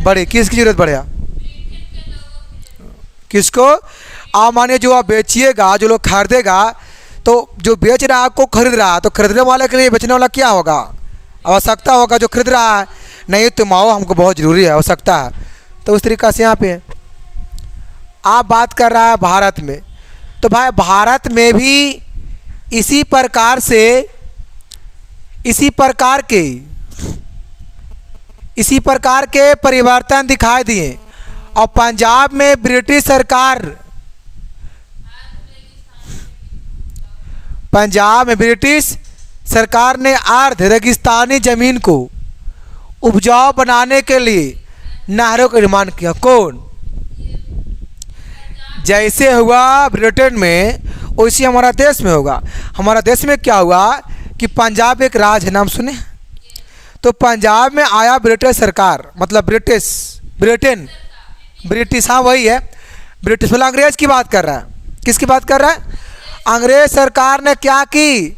Speaker 1: बढ़ी। किसकी ज़रूरत बढ़ा? किसको? आप मानिए जो आप बेचिएगा, जो लोग खरीदेगा, तो जो बेच रहा है आपको खरीद रहा है, तो खरीदने वाले के लिए बेचने वाला क्या होगा? आवश्यकता होगा। जो खरीद रहा है, नहीं तुम आओ, हमको बहुत ज़रूरी है, आवश्यकता है। तो उस तरीक़ा से यहाँ पे आप बात कर रहा है भारत में, तो भाई भारत में भी इसी प्रकार के परिवर्तन दिखाई दिए। और पंजाब में ब्रिटिश सरकार ने अर्ध रेगिस्तानी ज़मीन को उपजाऊ बनाने के लिए नहरों का निर्माण किया। कौन? जैसे हुआ ब्रिटेन में वैसे हमारा देश में होगा। हमारा देश में क्या हुआ कि पंजाब एक राज्य है, नाम सुने? तो पंजाब में आया ब्रिटिश सरकार, मतलब ब्रिटिश, हाँ वही है ब्रिटिश, मतलब अंग्रेज की बात कर रहा है। किसकी बात कर रहा है? अंग्रेज सरकार ने क्या की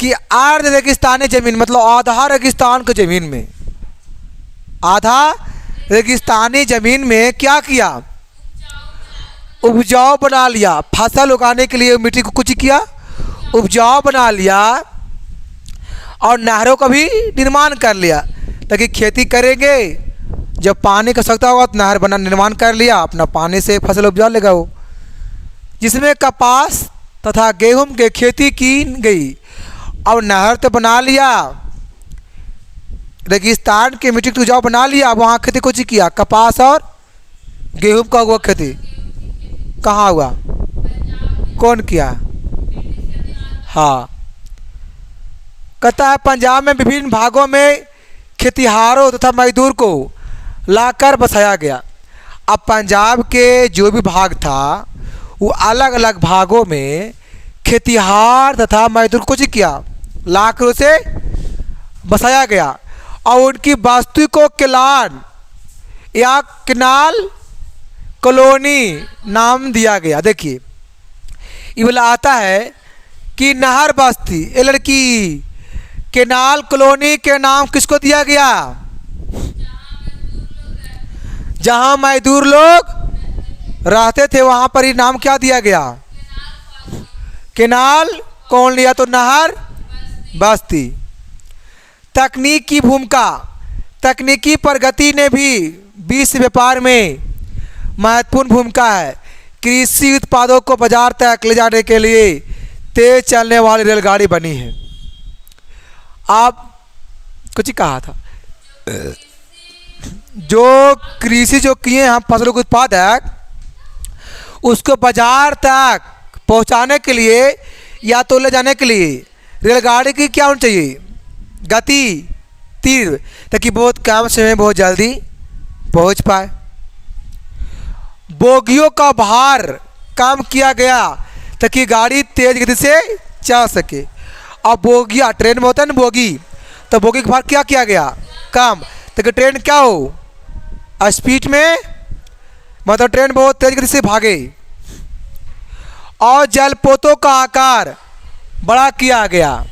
Speaker 1: कि अर्ध रेगिस्तानी ज़मीन मतलब आधा रेगिस्तान की ज़मीन में, आधा रेगिस्तानी ज़मीन में क्या किया? उपजाऊ बना लिया। फसल उगाने के लिए मिट्टी को कुछ किया, उपजाऊ बना लिया और नहरों का भी निर्माण कर लिया, ताकि खेती करेंगे, जब पानी की आवश्यकता होगा तो नहर बना निर्माण कर लिया, अपना पानी से फसल उपजा लेगा वो। जिसमें कपास तथा गेहूं की खेती की गई। और नहर तो बना लिया, रेगिस्तान की मिट्टी को उपजाऊ बना लिया, अब वहाँ खेती कुछ किया, कपास और गेहूं का हुआ खेती कहाँ हुआ? कौन किया? हाँ, कहता है पंजाब में विभिन्न भागों में खेतिहारों तथा मजदूर को लाकर बसाया गया। अब पंजाब के जो भी भाग था वो अलग अलग भागों में खेतिहार तथा मजदूर को किया, लाकर उसे बसाया गया और उनकी बस्ती को किलान या किनाल कॉलोनी नाम दिया गया। देखिए ये बोला आता है कि नहर बस्ती ये लड़की केनाल कॉलोनी के नाम किसको दिया गया? जहां मजदूर लोग रहते थे वहां पर ही नाम क्या दिया गया? केनाल कौन लिया? तो नहर बस्ती। तकनीक की भूमिका, तकनीकी प्रगति ने भी विश्व व्यापार में महत्वपूर्ण भूमिका है। कृषि उत्पादों को बाजार तक ले जाने के लिए तेज चलने वाली रेलगाड़ी बनी है। आप कुछ कहा था, जो कृषि जो किए हम फसलों के उत्पादक, उसको बाजार तक पहुंचाने के लिए या तो ले जाने के लिए रेलगाड़ी की क्या होनी चाहिए? गति, तीव्र, ताकि बहुत कम समय में बहुत जल्दी पहुंच पाए। बोगियों का भार कम किया गया ताकि गाड़ी तेज गति से चल सके। अब बोगिया ट्रेन में होता है ना बोगी, तो बोगी का भार क्या किया गया? कम, ताकि ट्रेन क्या हो? स्पीड में, मतलब ट्रेन बहुत तेज गति से भागे। और जलपोतों का आकार बड़ा किया गया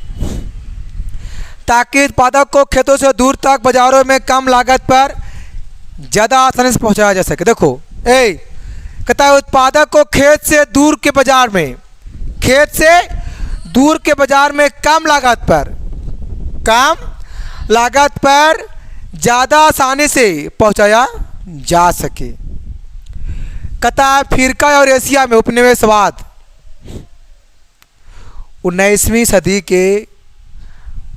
Speaker 1: ताकि उत्पादक को खेतों से दूर तक बाजारों में कम लागत पर ज़्यादा आसानी से पहुंचाया जा सके। देखो कहता है उत्पादक को खेत से दूर के बाजार में, खेत से दूर के बाजार में कम लागत पर ज़्यादा आसानी से पहुंचाया जा सके। कहता है अफ्रीका और एशिया में उपनिवेशवाद। 19वीं सदी के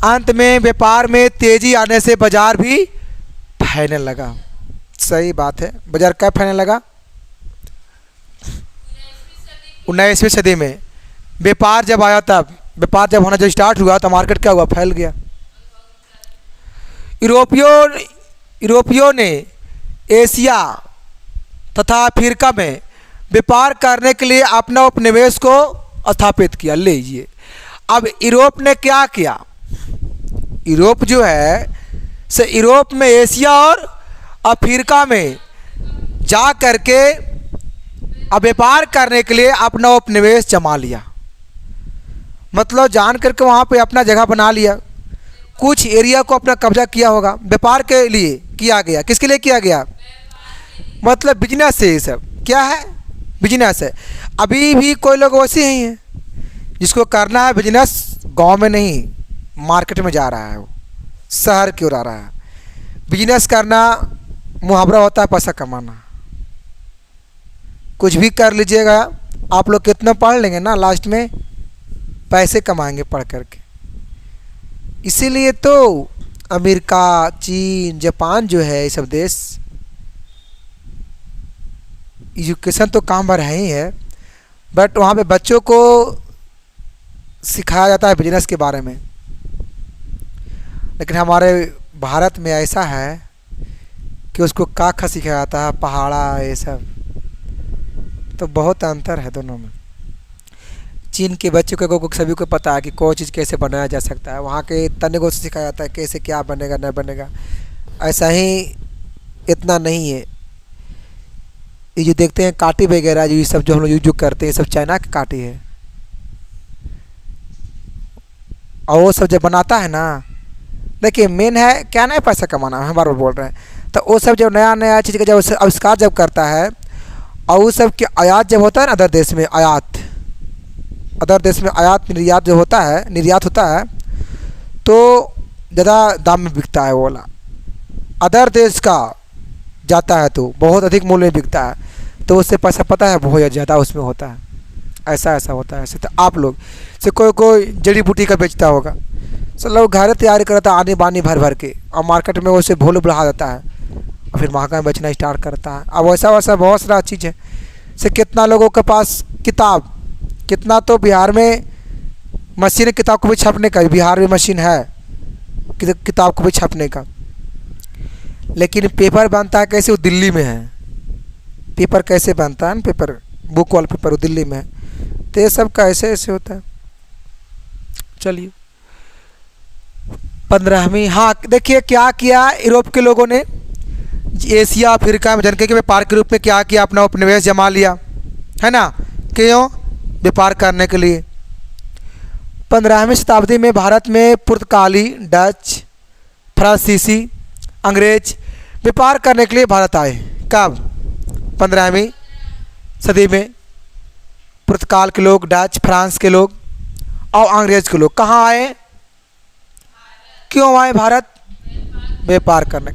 Speaker 1: अंत में व्यापार में तेजी आने से बाजार भी फैलने लगा। सही बात है, बाजार कब फैलने लगा? 19वीं सदी में व्यापार जब आया तब व्यापार जब होना जब स्टार्ट हुआ तो मार्केट क्या हुआ, फैल गया। यूरोपियों ने एशिया तथा अफ्रीका में व्यापार करने के लिए अपना उपनिवेश को स्थापित किया। लीजिए, अब यूरोप ने क्या किया, यूरोप जो है से यूरोप में एशिया और अफ्रीका में जा करके अब व्यापार करने के लिए अपना उपनिवेश जमा लिया, मतलब जान करके वहाँ पे अपना जगह बना लिया, कुछ एरिया को अपना कब्जा किया होगा। व्यापार के लिए किया गया, किसके लिए किया गया, मतलब बिजनेस है, ये सब क्या है, बिजनेस है। अभी भी कोई लोग वैसे ही हैं जिसको करना है बिजनेस, गांव में नहीं मार्केट में जा रहा है, वो शहर की ओर आ रहा है। बिजनेस करना मुहावरा होता है पैसा कमाना। कुछ भी कर लीजिएगा आप लोग, कितना पढ़ लेंगे ना, लास्ट में पैसे कमाएंगे पढ़ करके। इसीलिए तो अमेरिका, चीन, जापान जो है, ये सब देश एजुकेशन तो काम भर है ही है, बट वहाँ पे बच्चों को सिखाया जाता है बिजनेस के बारे में। लेकिन हमारे भारत में ऐसा है कि उसको काखा सिखाया जाता है, पहाड़ा, ये सब। तो बहुत अंतर है दोनों में। चीन के बच्चों को सभी को पता है कि कोई चीज़ कैसे बनाया जा सकता है, वहाँ के तने को सिखाया जाता है कैसे क्या बनेगा नहीं बनेगा। ऐसा ही इतना नहीं है, ये जो देखते हैं काटी वगैरह, जो ये सब जो हम लोग यूज करते हैं, सब चाइना की काटी है। और वो सब जब बनाता है ना, देखिए मेन है क्या, नहीं पैसा कमाना, हम बार बार बोल रहे हैं। तो वो सब जब नया नया चीज़ का जब आविष्कार जब करता है, और वो सब के आयात जब होता है ना अदर देश में, अदर देश में आयात निर्यात जो होता है, निर्यात होता है, तो ज़्यादा दाम में बिकता है वो वाला। अदर देश का जाता है तो बहुत अधिक मूल्य में बिकता है, तो उससे पैसा पता है बहुत ज़्यादा उसमें होता है। ऐसा होता है। ऐसे तो आप लोग से कोई जड़ी बूटी का बेचता होगा, सब लोग घर तैयारी करता है आने बानी भर भर के, और मार्केट में उसे भोल बढ़ा देता है और फिर महंगा में बेचना स्टार्ट करता है। अब वैसा बहुत सारा चीज़ है। से कितना लोगों के पास किताब, कितना तो बिहार में मशीन है किताब को भी छपने का, बिहार में मशीन है किताब को भी छपने का। लेकिन पेपर बनता है कैसे, वो दिल्ली में है। पेपर कैसे बनता है ना, पेपर बुक वाला पेपर वो दिल्ली में है। तो ये सब का ऐसे होता है। चलिए 15वीं, हाँ देखिए क्या किया यूरोप के लोगों ने, एशिया अफ्रीका में जनके के व्यापार के रूप में क्या किया, अपना उपनिवेश जमा लिया, है ना। क्यों, व्यापार करने के लिए। 15वीं शताब्दी में भारत में पुर्तगाली, डच, फ्रांसीसी, अंग्रेज व्यापार करने के लिए भारत आए। कब, 15वीं सदी में पुर्तगाल के लोग, डच, फ्रांस के लोग और अंग्रेज के लोग कहाँ आए, क्यों आए भारत, व्यापार करने।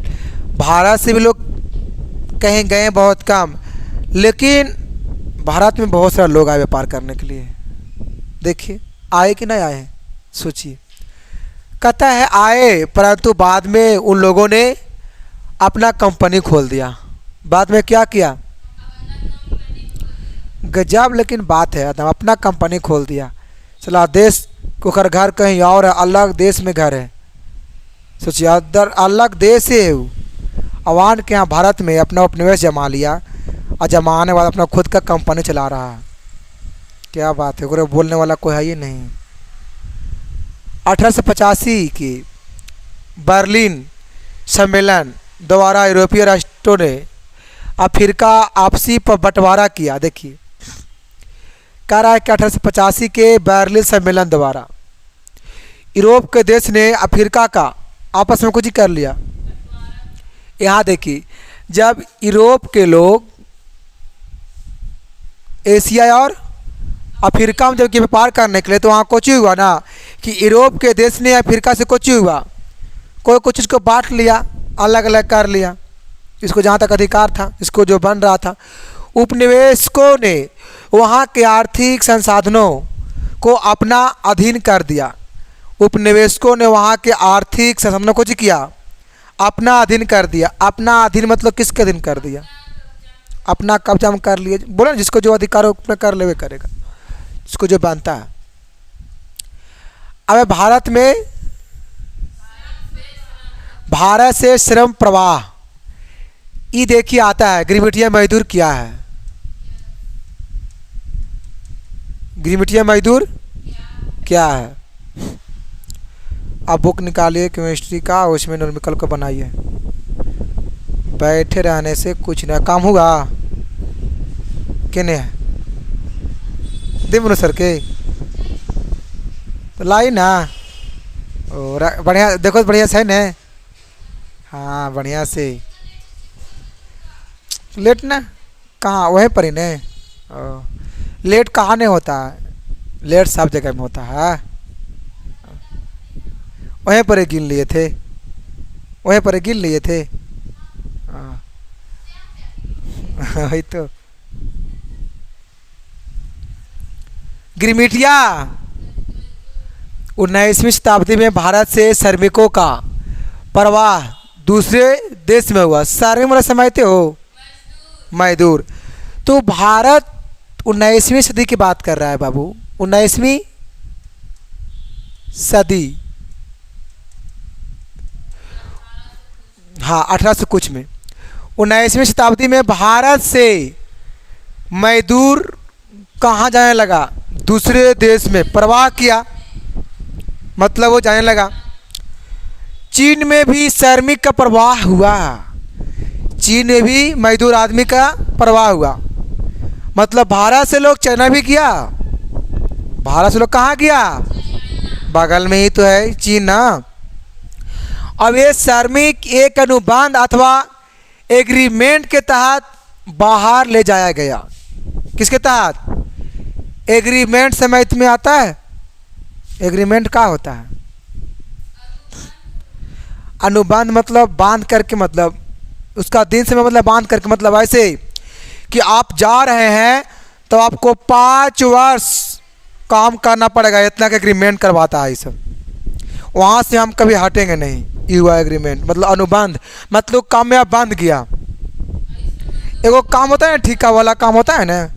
Speaker 1: भारत से भी लोग कहीं गए बहुत कम, लेकिन भारत में बहुत सारे लोग आए व्यापार करने के लिए। देखिए आए कि नहीं आए, सोचिए। कहता है आए, परंतु बाद में उन लोगों ने अपना कंपनी खोल दिया। बाद में क्या किया, गजब लेकिन बात है, अपना कंपनी खोल दिया। चला देश को घर कहीं और है, अलग देश में घर है। सोचिए अलग देश है वो, अवान के यहाँ भारत में अपना उपनिवेश जमा लिया, और जमाने वाला अपना खुद का कंपनी चला रहा है। क्या बात है, कोई बोलने वाला कोई है ही नहीं। 1885 की बर्लिन सम्मेलन द्वारा यूरोपीय राष्ट्रों ने अफ्रीका आपसी पर बंटवारा किया। देखिए कह रहा है कि 1885 के बर्लिन सम्मेलन द्वारा यूरोप के देश ने अफ्रीका का आपस में कुछ ही कर लिया। यहाँ देखिए जब यूरोप के लोग एशिया और अफ्रीका में जब व्यापार करने के लिए, तो वहाँ कुछ ही हुआ ना कि यूरोप के देश ने अफ्रीका से कुछ ही हुआ, कोई कुछ इसको बांट लिया, अलग अलग कर लिया, इसको जहाँ तक अधिकार था, इसको जो बन रहा था। उपनिवेशकों ने वहाँ के आर्थिक संसाधनों को अपना अधीन कर दिया। उपनिवेशकों ने वहाँ के आर्थिक संसाधनों को किया, अपना अधीन कर दिया। अपना अधीन मतलब किसके अधीन कर दिया, अपना कब्जा में कर लिए। बोले जिसको जो अधिकार अपना कर ले करेगा, जिसको जो बनता है। अब भारत से श्रम प्रवाह, ये देखिए आता है गिरमिटिया मजदूर क्या है। गिरमिटिया मजदूर क्या है? आप बुक निकालिए केमिस्ट्री का, उसमें न्यूमेरिकल को बनाइए। बैठे रहने से कुछ ना काम होगा। केने है दिन सर के तो लाई ना। और बढ़िया देखो, बढ़िया से है ना। हाँ बढ़िया से। लेट ना कहाँ, वहीं पर ही ने। लेट कहाँ नहीं होता है, लेट सब जगह में होता है। वहीं पर ही गिन लिए थे, वहीं पर ही गिन लिए थे। हाँ वही तो। गिरमिटिया 19वीं शताब्दी में भारत से श्रमिकों का प्रवाह दूसरे देश में हुआ। श्रमिक मतलब समझते हो, मजदूर। तो भारत 19वीं सदी की बात कर रहा है बाबू, 19वीं सदी। हाँ 1800 कुछ में, 19वीं शताब्दी में भारत से मजदूर कहाँ जाने लगा? दूसरे देश में प्रवाह किया, मतलब वो जाने लगा। चीन में भी श्रमिक का प्रवाह हुआ, चीन में भी मजदूर आदमी का प्रवाह हुआ। मतलब भारत से लोग चाइना भी किया। भारत से लोग कहाँ किया? बगल में ही तो है चीन ना। अब ये श्रमिक एक अनुबंध अथवा एग्रीमेंट के तहत बाहर ले जाया गया। किसके तहत? एग्रीमेंट समझ में आता है? एग्रीमेंट क्या होता है? अनुबंध मतलब बांध करके, मतलब उसका दिन समय मतलब बांध करके, मतलब ऐसे कि आप जा रहे हैं तो आपको 5 वर्ष काम करना पड़ेगा, इतना का एग्रीमेंट करवाता है ये सब। वहाँ से हम कभी हटेंगे नहीं। ये हुआ एग्रीमेंट, मतलब अनुबंध, मतलब काम में आप बांध गया। एगो काम होता है ना, ठेका वाला काम होता है ना,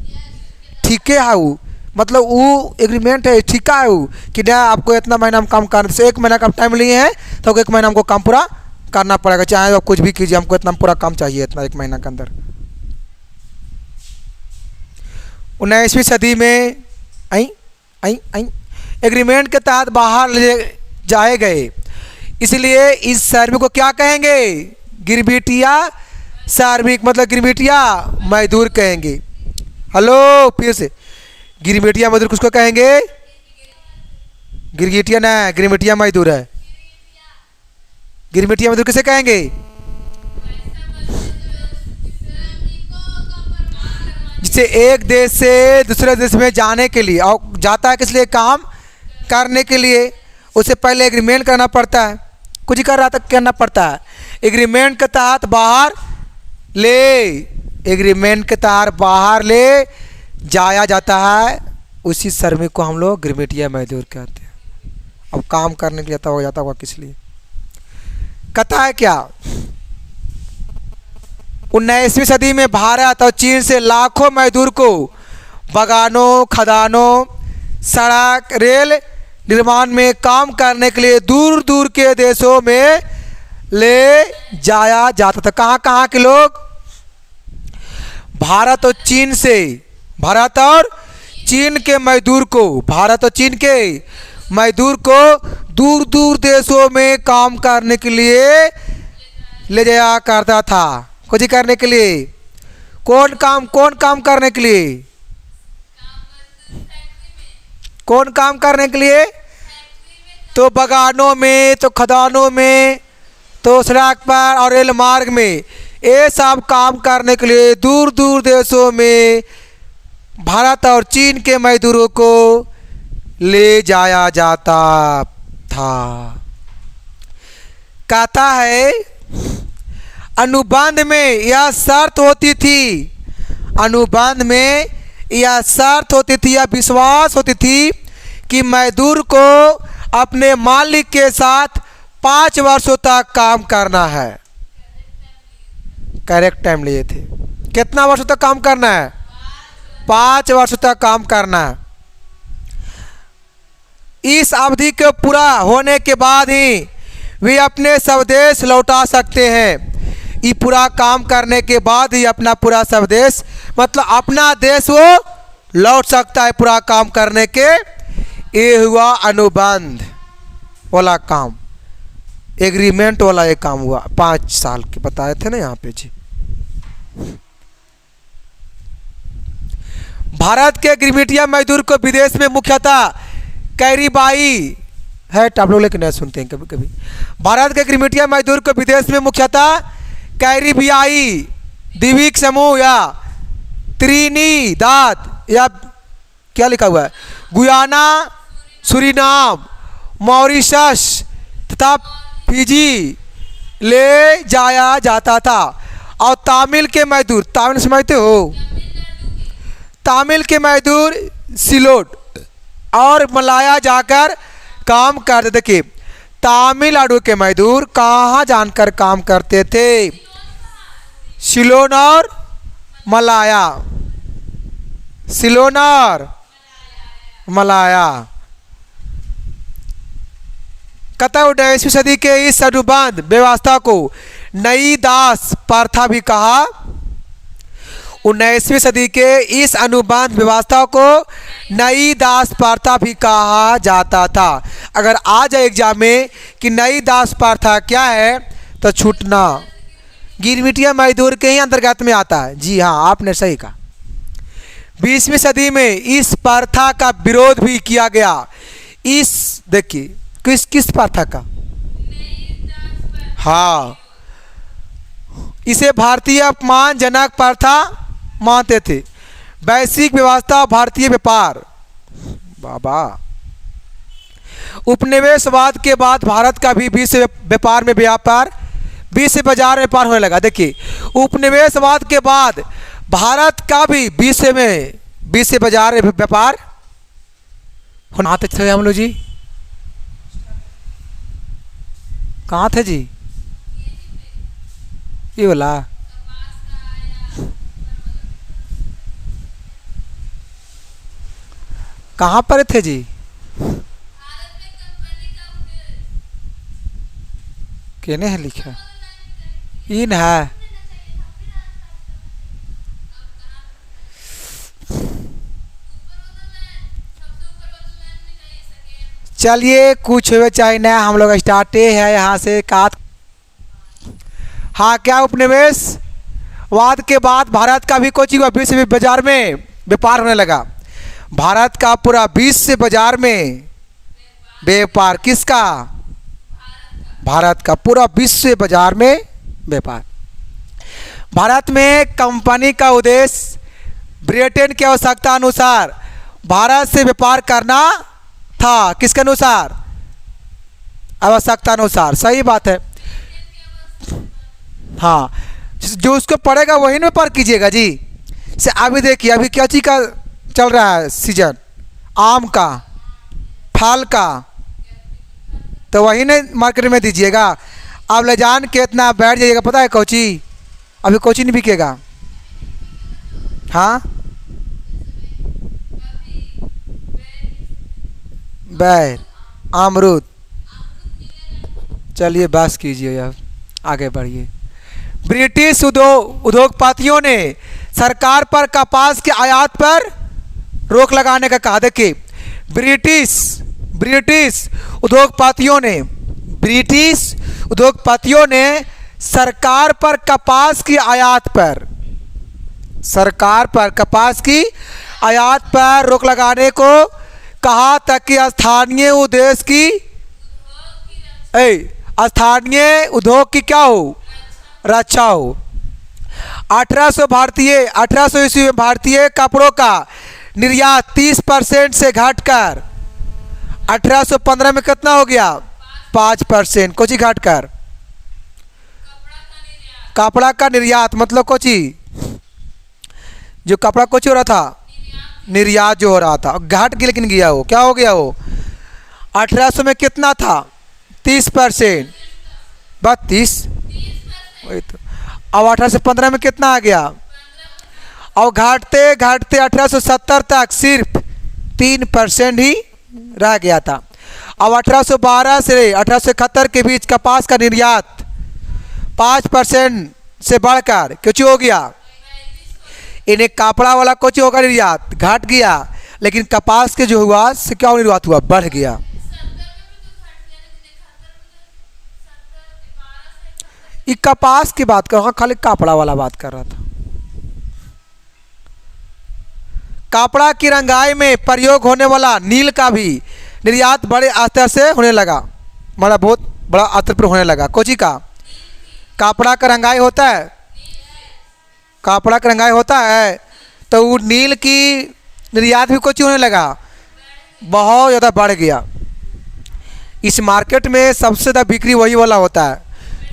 Speaker 1: ठीके है वो, मतलब वो एग्रीमेंट है, ठीका है वो कि ना आपको इतना महीना में काम करना, जैसे 1 महीना का टाइम लिए हैं तो 1 महीना हमको काम पूरा करना पड़ेगा, चाहे आप कुछ भी कीजिए, हमको इतना पूरा काम चाहिए, इतना 1 महीना के अंदर। 19वीं सदी में एग्रीमेंट के तहत बाहर ले जाए गए, इसलिए इस श्रमिक को क्या कहेंगे? गिरमिटिया श्रमिक, मतलब गिरमिटिया मजदूर कहेंगे। हेलो, फिर से गिरमिटिया मजदूर किसको कहेंगे? गिरगिटिया ना, गिरमिटिया मजदूर है। गिरमिटिया मजदूर किसे कहेंगे? जिसे एक देश से दूसरे देश में जाने के लिए, और जाता है किस लिए? काम करने के लिए। उससे पहले एग्रीमेंट करना पड़ता है, कुछ कर रहा था करना पड़ता है। एग्रीमेंट के तहत बाहर ले, एग्रीमेंट के तहत बाहर ले जाया जाता है। उसी श्रमिक को हम लोग गिरमिटिया मजदूर कहते हैं। अब काम करने के लिए हो जाता होगा किस लिए? कहता है क्या? 19वीं सदी में भारत और चीन से लाखों मजदूर को बागानों, खदानों, सड़क, रेल निर्माण में काम करने के लिए दूर दूर के देशों में ले जाया जाता था। कहाँ कहाँ के लोग? भारत और चीन से, भारत और चीन के मजदूर को, भारत और चीन के मजदूर को दूर दूर देशों में काम करने के लिए ले जाया करता था। कुछ करने के लिए? कौन काम करने के लिए? कौन काम करने के लिए? तो बागानों में, तो खदानों में, तो सड़क पर और रेल मार्ग में, ये सब काम करने के लिए दूर दूर देशों में भारत और चीन के मजदूरों को ले जाया जाता था। कहता है अनुबंध में यह शर्त होती थी, अनुबंध में यह शर्त होती थी, यह विश्वास होती थी कि मजदूर को अपने मालिक के साथ 5 वर्षों तक काम करना है। करेक्ट टाइम लिए थे। कितना वर्षों तक काम करना है? 5 वर्षों तक काम करना है। इस अवधि के पूरा होने के बाद ही वे अपने स्वदेश लौटा सकते हैं। ये पूरा काम करने के बाद ही अपना पूरा स्वदेश मतलब अपना देश वो लौट सकता है पूरा काम करने के। ये हुआ अनुबंध वाला काम, एग्रीमेंट वाला ये काम हुआ 5 साल के बताए थे ना यहाँ पे जी। भारत के गिरमिटिया मजदूर को विदेश में मुख्यतः कैरीबाई है, आप लोग लेकिन नहीं सुनते हैं कभी कभी। भारत के गिरमिटिया मजदूर को विदेश में मुख्यतः कैरिबियाई द्वीप समूह या त्रिनिदाद या क्या लिखा हुआ है गुयाना, सूरीनाम, मॉरिशस तथा फिजी ले जाया जाता था। और तमिल के मजदूर, तमिल समझते हो, तमिल के मजदूर सिलोट और मलाया जाकर काम करते। देखिए तमिलनाडु के मजदूर कहाँ जानकर काम करते थे? सिलोन और मलाया, सिलोन और मलाया। कतः 19वीं सदी के इस अनुबंध व्यवस्था को नई दास प्रथा भी कहा। 19वीं सदी के इस अनुबंध व्यवस्था को नई दास प्रथा भी कहा जाता था। अगर आ जाए एग्जाम में कि नई दास प्रथा क्या है तो छूटना, गिरमिटिया मजदूर के ही अंतर्गत में आता है। जी हाँ, आपने सही कहा। 20वीं सदी में इस प्रथा का विरोध भी किया गया। इस देखिए किस प्रथा का? हाँ, इसे भारतीय अपमानजनक प्रथा मानते थे। वैश्विक व्यवस्था, भारतीय व्यापार, बाबा उपनिवेशवाद के बाद भारत का भी विश्व व्यापार में व्यापार, विश्व बाजार में व्यापार होने लगा। देखिए उपनिवेशवाद के बाद भारत का भी विश्व बाजार में व्यापार होना थे। हम लोग जी कहाँ थे जी? ये बोला कहाँ पर थे जी? केने है लिखा? इन है चलिए कुछ हुए चाहे नया, हम लोग स्टार्ट है यहाँ से का। हाँ, क्या उपनिवेशवाद के बाद भारत का भी कोची हुआ विश्व बाजार में व्यापार होने लगा। भारत का पूरा विश्व बाजार में व्यापार, किसका? भारत का पूरा विश्व बाजार में व्यापार। भारत में कंपनी का उद्देश्य ब्रिटेन की आवश्यकता अनुसार भारत से व्यापार करना था। किसके अनुसार? आवश्यकता अनुसार। सही बात है। हाँ, जो उसको पड़ेगा वही ना व्यापार कीजिएगा जी। से अभी देखिए अभी क्या चीज़ का चल रहा है सीजन, आम का, फल का, तो वही ने मार्केट में दीजिएगा। अब ले जान के इतना बैठ जाइएगा। पता है कोची अभी कोची नहीं बिकेगा। हाँ, बैर, अमरूद। चलिए बस कीजिए, अब आगे बढ़िए। ब्रिटिश उद्योगपतियों ने सरकार पर कपास के आयात पर रोक लगाने का कहा। देखिए ब्रिटिश उद्योगपतियों ने सरकार पर कपास की आयात पर रोक लगाने को कहा ताकि स्थानीय उद्योग की क्या हो? रक्षा हो। 1800 ईस्वी में भारतीय कपड़ों का निर्यात 30% से घटकर 1815 में कितना हो गया? 5%। कोची घटकर? कपड़ा का निर्यात मतलब कोची, जो कपड़ा कोची हो रहा था, निर्यात जो हो रहा था, घट के लेकिन गया हो, क्या हो गया हो? 1800 में कितना था? 30%, 32। वही तो। अब 1815 में कितना आ गया? और घटते घटते 1870 तक सिर्फ 3% ही रह गया था। अब 1812 से 1871 के बीच कपास का निर्यात 5% से बढ़कर कुछ हो गया, इन्हें कपड़ा वाला कुछ होगा निर्यात घट गया, लेकिन कपास के जो हुआ से क्या निर्यात हुआ, बढ़ गया। ये कपास की बात कर रहा, खाली कपड़ा वाला बात कर रहा था। कपड़ा की रंगाई में प्रयोग होने वाला नील का भी निर्यात बड़े स्तर से होने लगा, बड़ा बहुत बड़ा स्तर पर होने लगा। कोची का कपड़ा का रंगाई होता है, कपड़ा का रंगाई होता है, तो वो नील की निर्यात भी कुछ होने लगा, बहुत ज़्यादा बढ़ गया। इस मार्केट में सबसे ज़्यादा बिक्री वही वाला होता है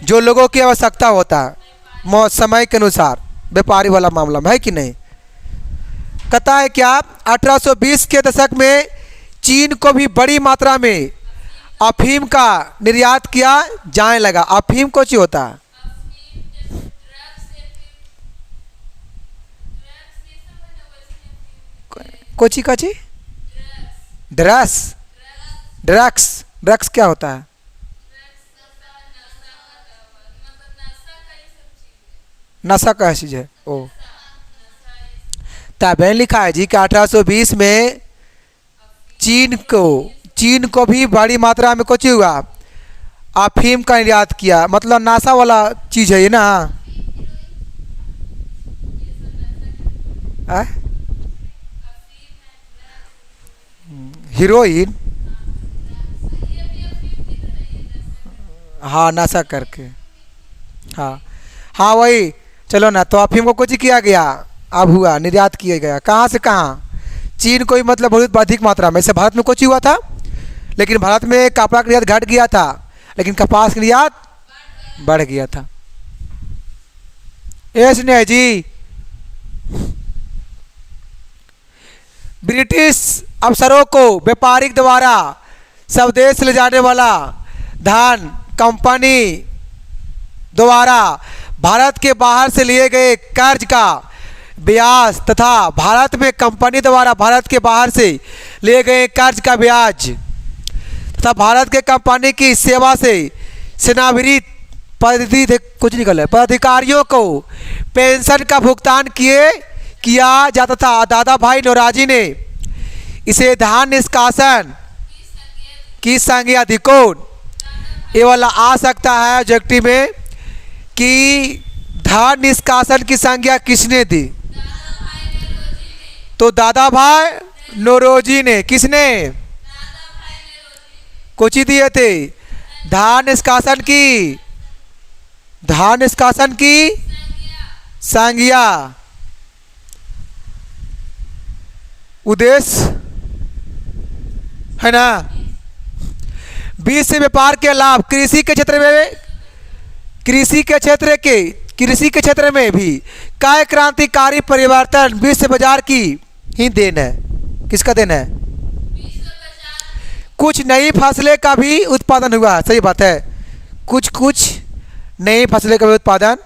Speaker 1: जो लोगों की आवश्यकता होता है समय के अनुसार, व्यापारी वाला मामला में, है कि नहीं। कहता है क्या 1820 के दशक में चीन को भी बड़ी मात्रा में अफीम का निर्यात किया जाने लगा। अफीम कुछ होता है, Kochi Kochi drugs, drugs, drugs क्या होता है, नशा का चीज है। ओ तबे लिखा है जी कि 1820 में चीन को भी बड़ी मात्रा में कुछ हुआ अफीम का निर्यात किया, मतलब नशा वाला चीज है ये ना। हीरोइन, हाँ नशा करके, हाँ हाँ वही। चलो ना, तो अफीम को कुछ किया गया, अब हुआ निर्यात किया गया, कहाँ से कहाँ, चीन को ही, मतलब बहुत अधिक मात्रा में। ऐसे भारत में कुछ हुआ था, लेकिन भारत में कपड़ा का निर्यात घट गया था, लेकिन कपास का निर्यात बढ़ गया था। ऐसे नहीं है जी। ब्रिटिश अफसरों को व्यापारिक द्वारा स्वदेश ले जाने वाला धन कंपनी द्वारा भारत के बाहर से लिए गए कर्ज का ब्याज तथा भारत में कंपनी द्वारा भारत के बाहर से लिए गए कर्ज का ब्याज तथा भारत के कंपनी की सेवा से सेवानिवृत्त कुछ निकल है पदाधिकारियों को पेंशन का भुगतान किया जाता था। दादा भाई नौरोजी ने इसे धान निष्कासन की संज्ञा दी। कौन ये वाला आ सकता है ऑब्जेक्टिव में कि धान निष्कासन की संज्ञा किसने दी, तो दादा भाई नौरोजी ने। किसने, कुछ ही दिए थे, धान निष्कासन की संज्ञा। उद्देश्य है ना, विश्व व्यापार के लाभ कृषि के क्षेत्र में भी कई क्रांतिकारी परिवर्तन विश्व बाजार की ही देन है। किसका देन है, कुछ नई फसलें का भी उत्पादन हुआ, सही बात है, कुछ नई फसलें का भी उत्पादन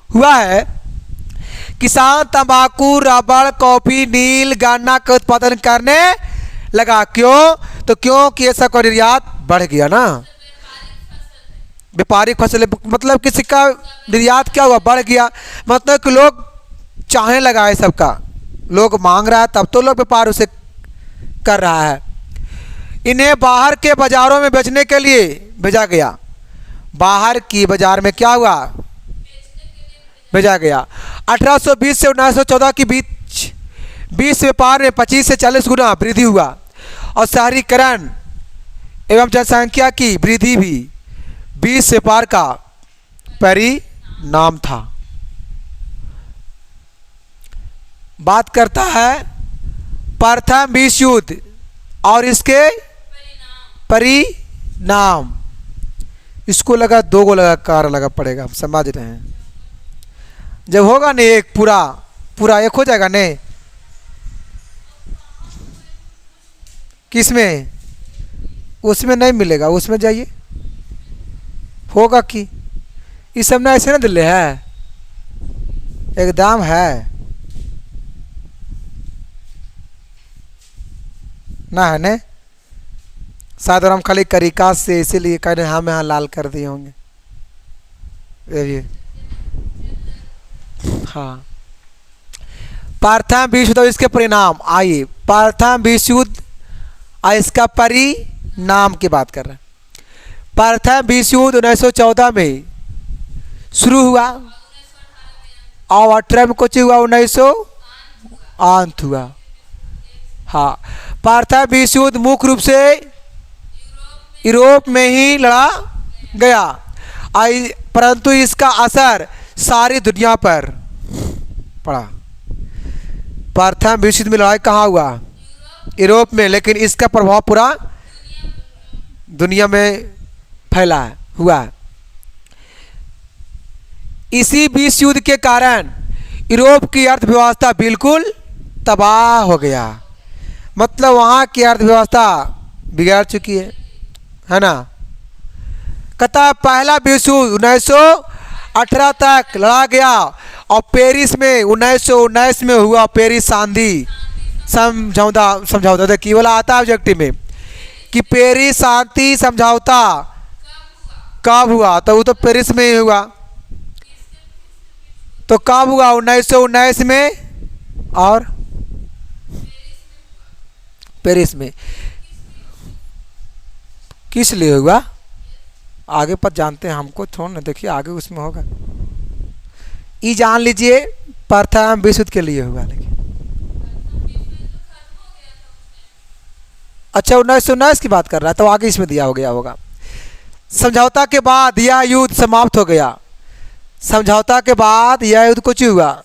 Speaker 1: हुआ है। किसान तंबाकू, रबड़, कॉफी, नील, गन्ना का उत्पादन करने लगा। क्यों, तो क्योंकि ये सब का निर्यात बढ़ गया ना। व्यापारिक फसल मतलब किसी का निर्यात क्या हुआ, बढ़ गया, मतलब कि लोग चाहने लगा है, सबका लोग मांग रहा है, तब तो लोग व्यापार उसे कर रहा है। इन्हें बाहर के बाजारों में बेचने के लिए भेजा गया। बाहर की बाजार में क्या हुआ, भेजा गया। 1820 से 1914 के बीच विश्व व्यापार में 25 से 40 गुना वृद्धि हुआ और शहरीकरण एवं जनसंख्या की वृद्धि भी विश्व व्यापार का परिणाम था। बात करता है प्रथम विश्व युद्ध और इसके परिणाम। इसको लगा दो को लगा कार लगा पड़ेगा, हम समझ रहे हैं। जब होगा नहीं एक पूरा एक हो जाएगा नहीं, किसमें, उसमें नहीं मिलेगा, उसमें जाइए, होगा कि इस सब ना ऐसे ना दिले है, एकदम है ना, है ने शायद हम खाली करिका से इसीलिए कहने हम यहाँ लाल कर दिए होंगे ये। हाँ, प्रथम विश्व युद्ध, इसके परिणाम। आइए प्रथम विश्व युद्ध और इसका परिणाम की बात कर रहे हैं। प्रथम विश्व युद्ध 1914 में शुरू हुआ और 18 में कुछ हुआ, 1900 अंत हुआ। हाँ, प्रथम विश्व युद्ध मुख्य रूप से यूरोप में ही लड़ा गया, परंतु इसका असर सारी दुनिया पर पड़ा। प्रथम विश्व युद्ध में लड़ाई कहाँ हुआ? यूरोप में, लेकिन इसका प्रभाव पूरा दुनिया में फैला हुआ। इसी विश्व युद्ध के कारण यूरोप की अर्थव्यवस्था बिल्कुल तबाह हो गया, मतलब वहाँ की अर्थव्यवस्था बिगड़ चुकी है ना। कहता पहला विश्व युद्ध 1918 तक लड़ा गया और पेरिस में 1919 में हुआ पेरिस शांति समझौता। तो केवल आता है ऑब्जेक्टिव में कि पेरिस शांति समझौता कब हुआ, तो वो तो पेरिस में ही हुआ। तो कब हुआ? 1919 में और पेरिस में। किस लिए हुआ आगे पर जानते हैं, हमको छोड़ ना, देखिए आगे उसमें होगा। ये जान लीजिए प्रथम विश्व युद्ध के लिए हुआ। लेकिन अच्छा 1919 की बात कर रहा है तो आगे इसमें दिया हो गया होगा। समझौता के बाद यह युद्ध समाप्त हो गया। समझौता के बाद यह युद्ध कुछ हुआ,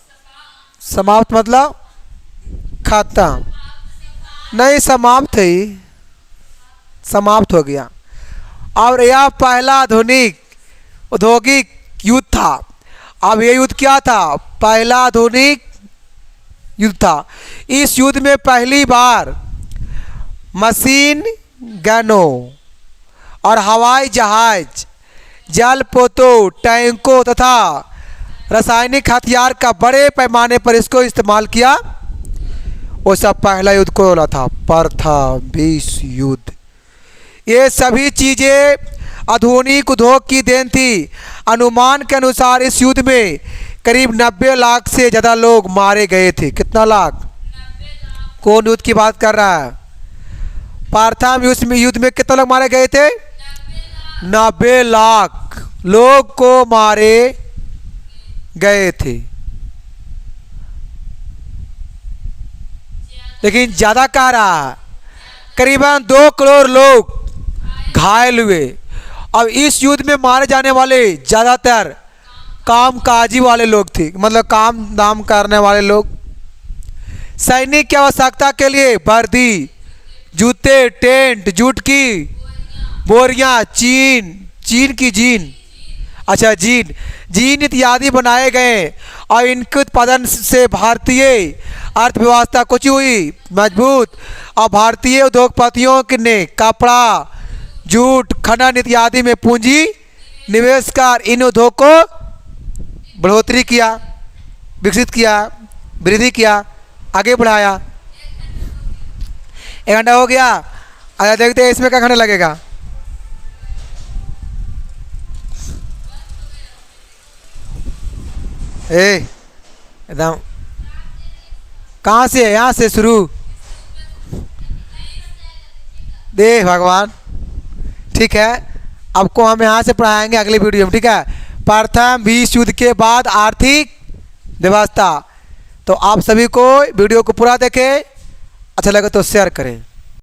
Speaker 1: समाप्त मतलब खत्म नहीं, समाप्त ही समाप्त हो गया। और यह पहला आधुनिक औद्योगिक युद्ध था। अब यह युद्ध क्या था? पहला आधुनिक युद्ध था। इस युद्ध में पहली बार मशीन गनों और हवाई जहाज, जलपोतों, टैंकों तथा रासायनिक हथियार का बड़े पैमाने पर इसको इस्तेमाल किया। वो सब पहला युद्ध को बोला था प्रथम विश्व युद्ध। ये सभी चीज़ें आधुनिक उद्योग की देन थी। अनुमान के अनुसार इस युद्ध में करीब 90 लाख से ज़्यादा लोग मारे गए थे। कितना लाख? कौन युद्ध की बात कर रहा है? प्रथम युद्ध में कितने लोग मारे गए थे? 90 लाख लोग को मारे गए थे। लेकिन ज़्यादा कह रहा है, करीबन 2 करोड़ लोग घायल हुए। अब इस युद्ध में मारे जाने वाले ज़्यादातर कामकाजी वाले लोग थे, मतलब काम दाम करने वाले लोग। सैनिक की आवश्यकता के लिए वर्दी, जूते, टेंट, जूट की बोरियां, जीन इत्यादि बनाए गए और इनके उत्पादन से भारतीय अर्थव्यवस्था कुछ हुई मजबूत। और भारतीय उद्योगपतियों ने कपड़ा, जूट, खनन इत्यादि में पूंजी निवेश कर इन उद्योग को बढ़ोतरी किया, विकसित किया, वृद्धि किया, आगे बढ़ाया। 1 घंटा हो गया। आया देखते हैं इसमें क्या घंटा लगेगा। एकदम कहाँ से? यहाँ से शुरू। दे भगवान, ठीक है। आपको हम यहाँ से पढ़ाएंगे अगली वीडियो में, ठीक है। प्रथम विश्व युद्ध के बाद आर्थिक व्यवस्था। तो आप सभी को वीडियो को पूरा देखें, अच्छा लगे तो शेयर करें।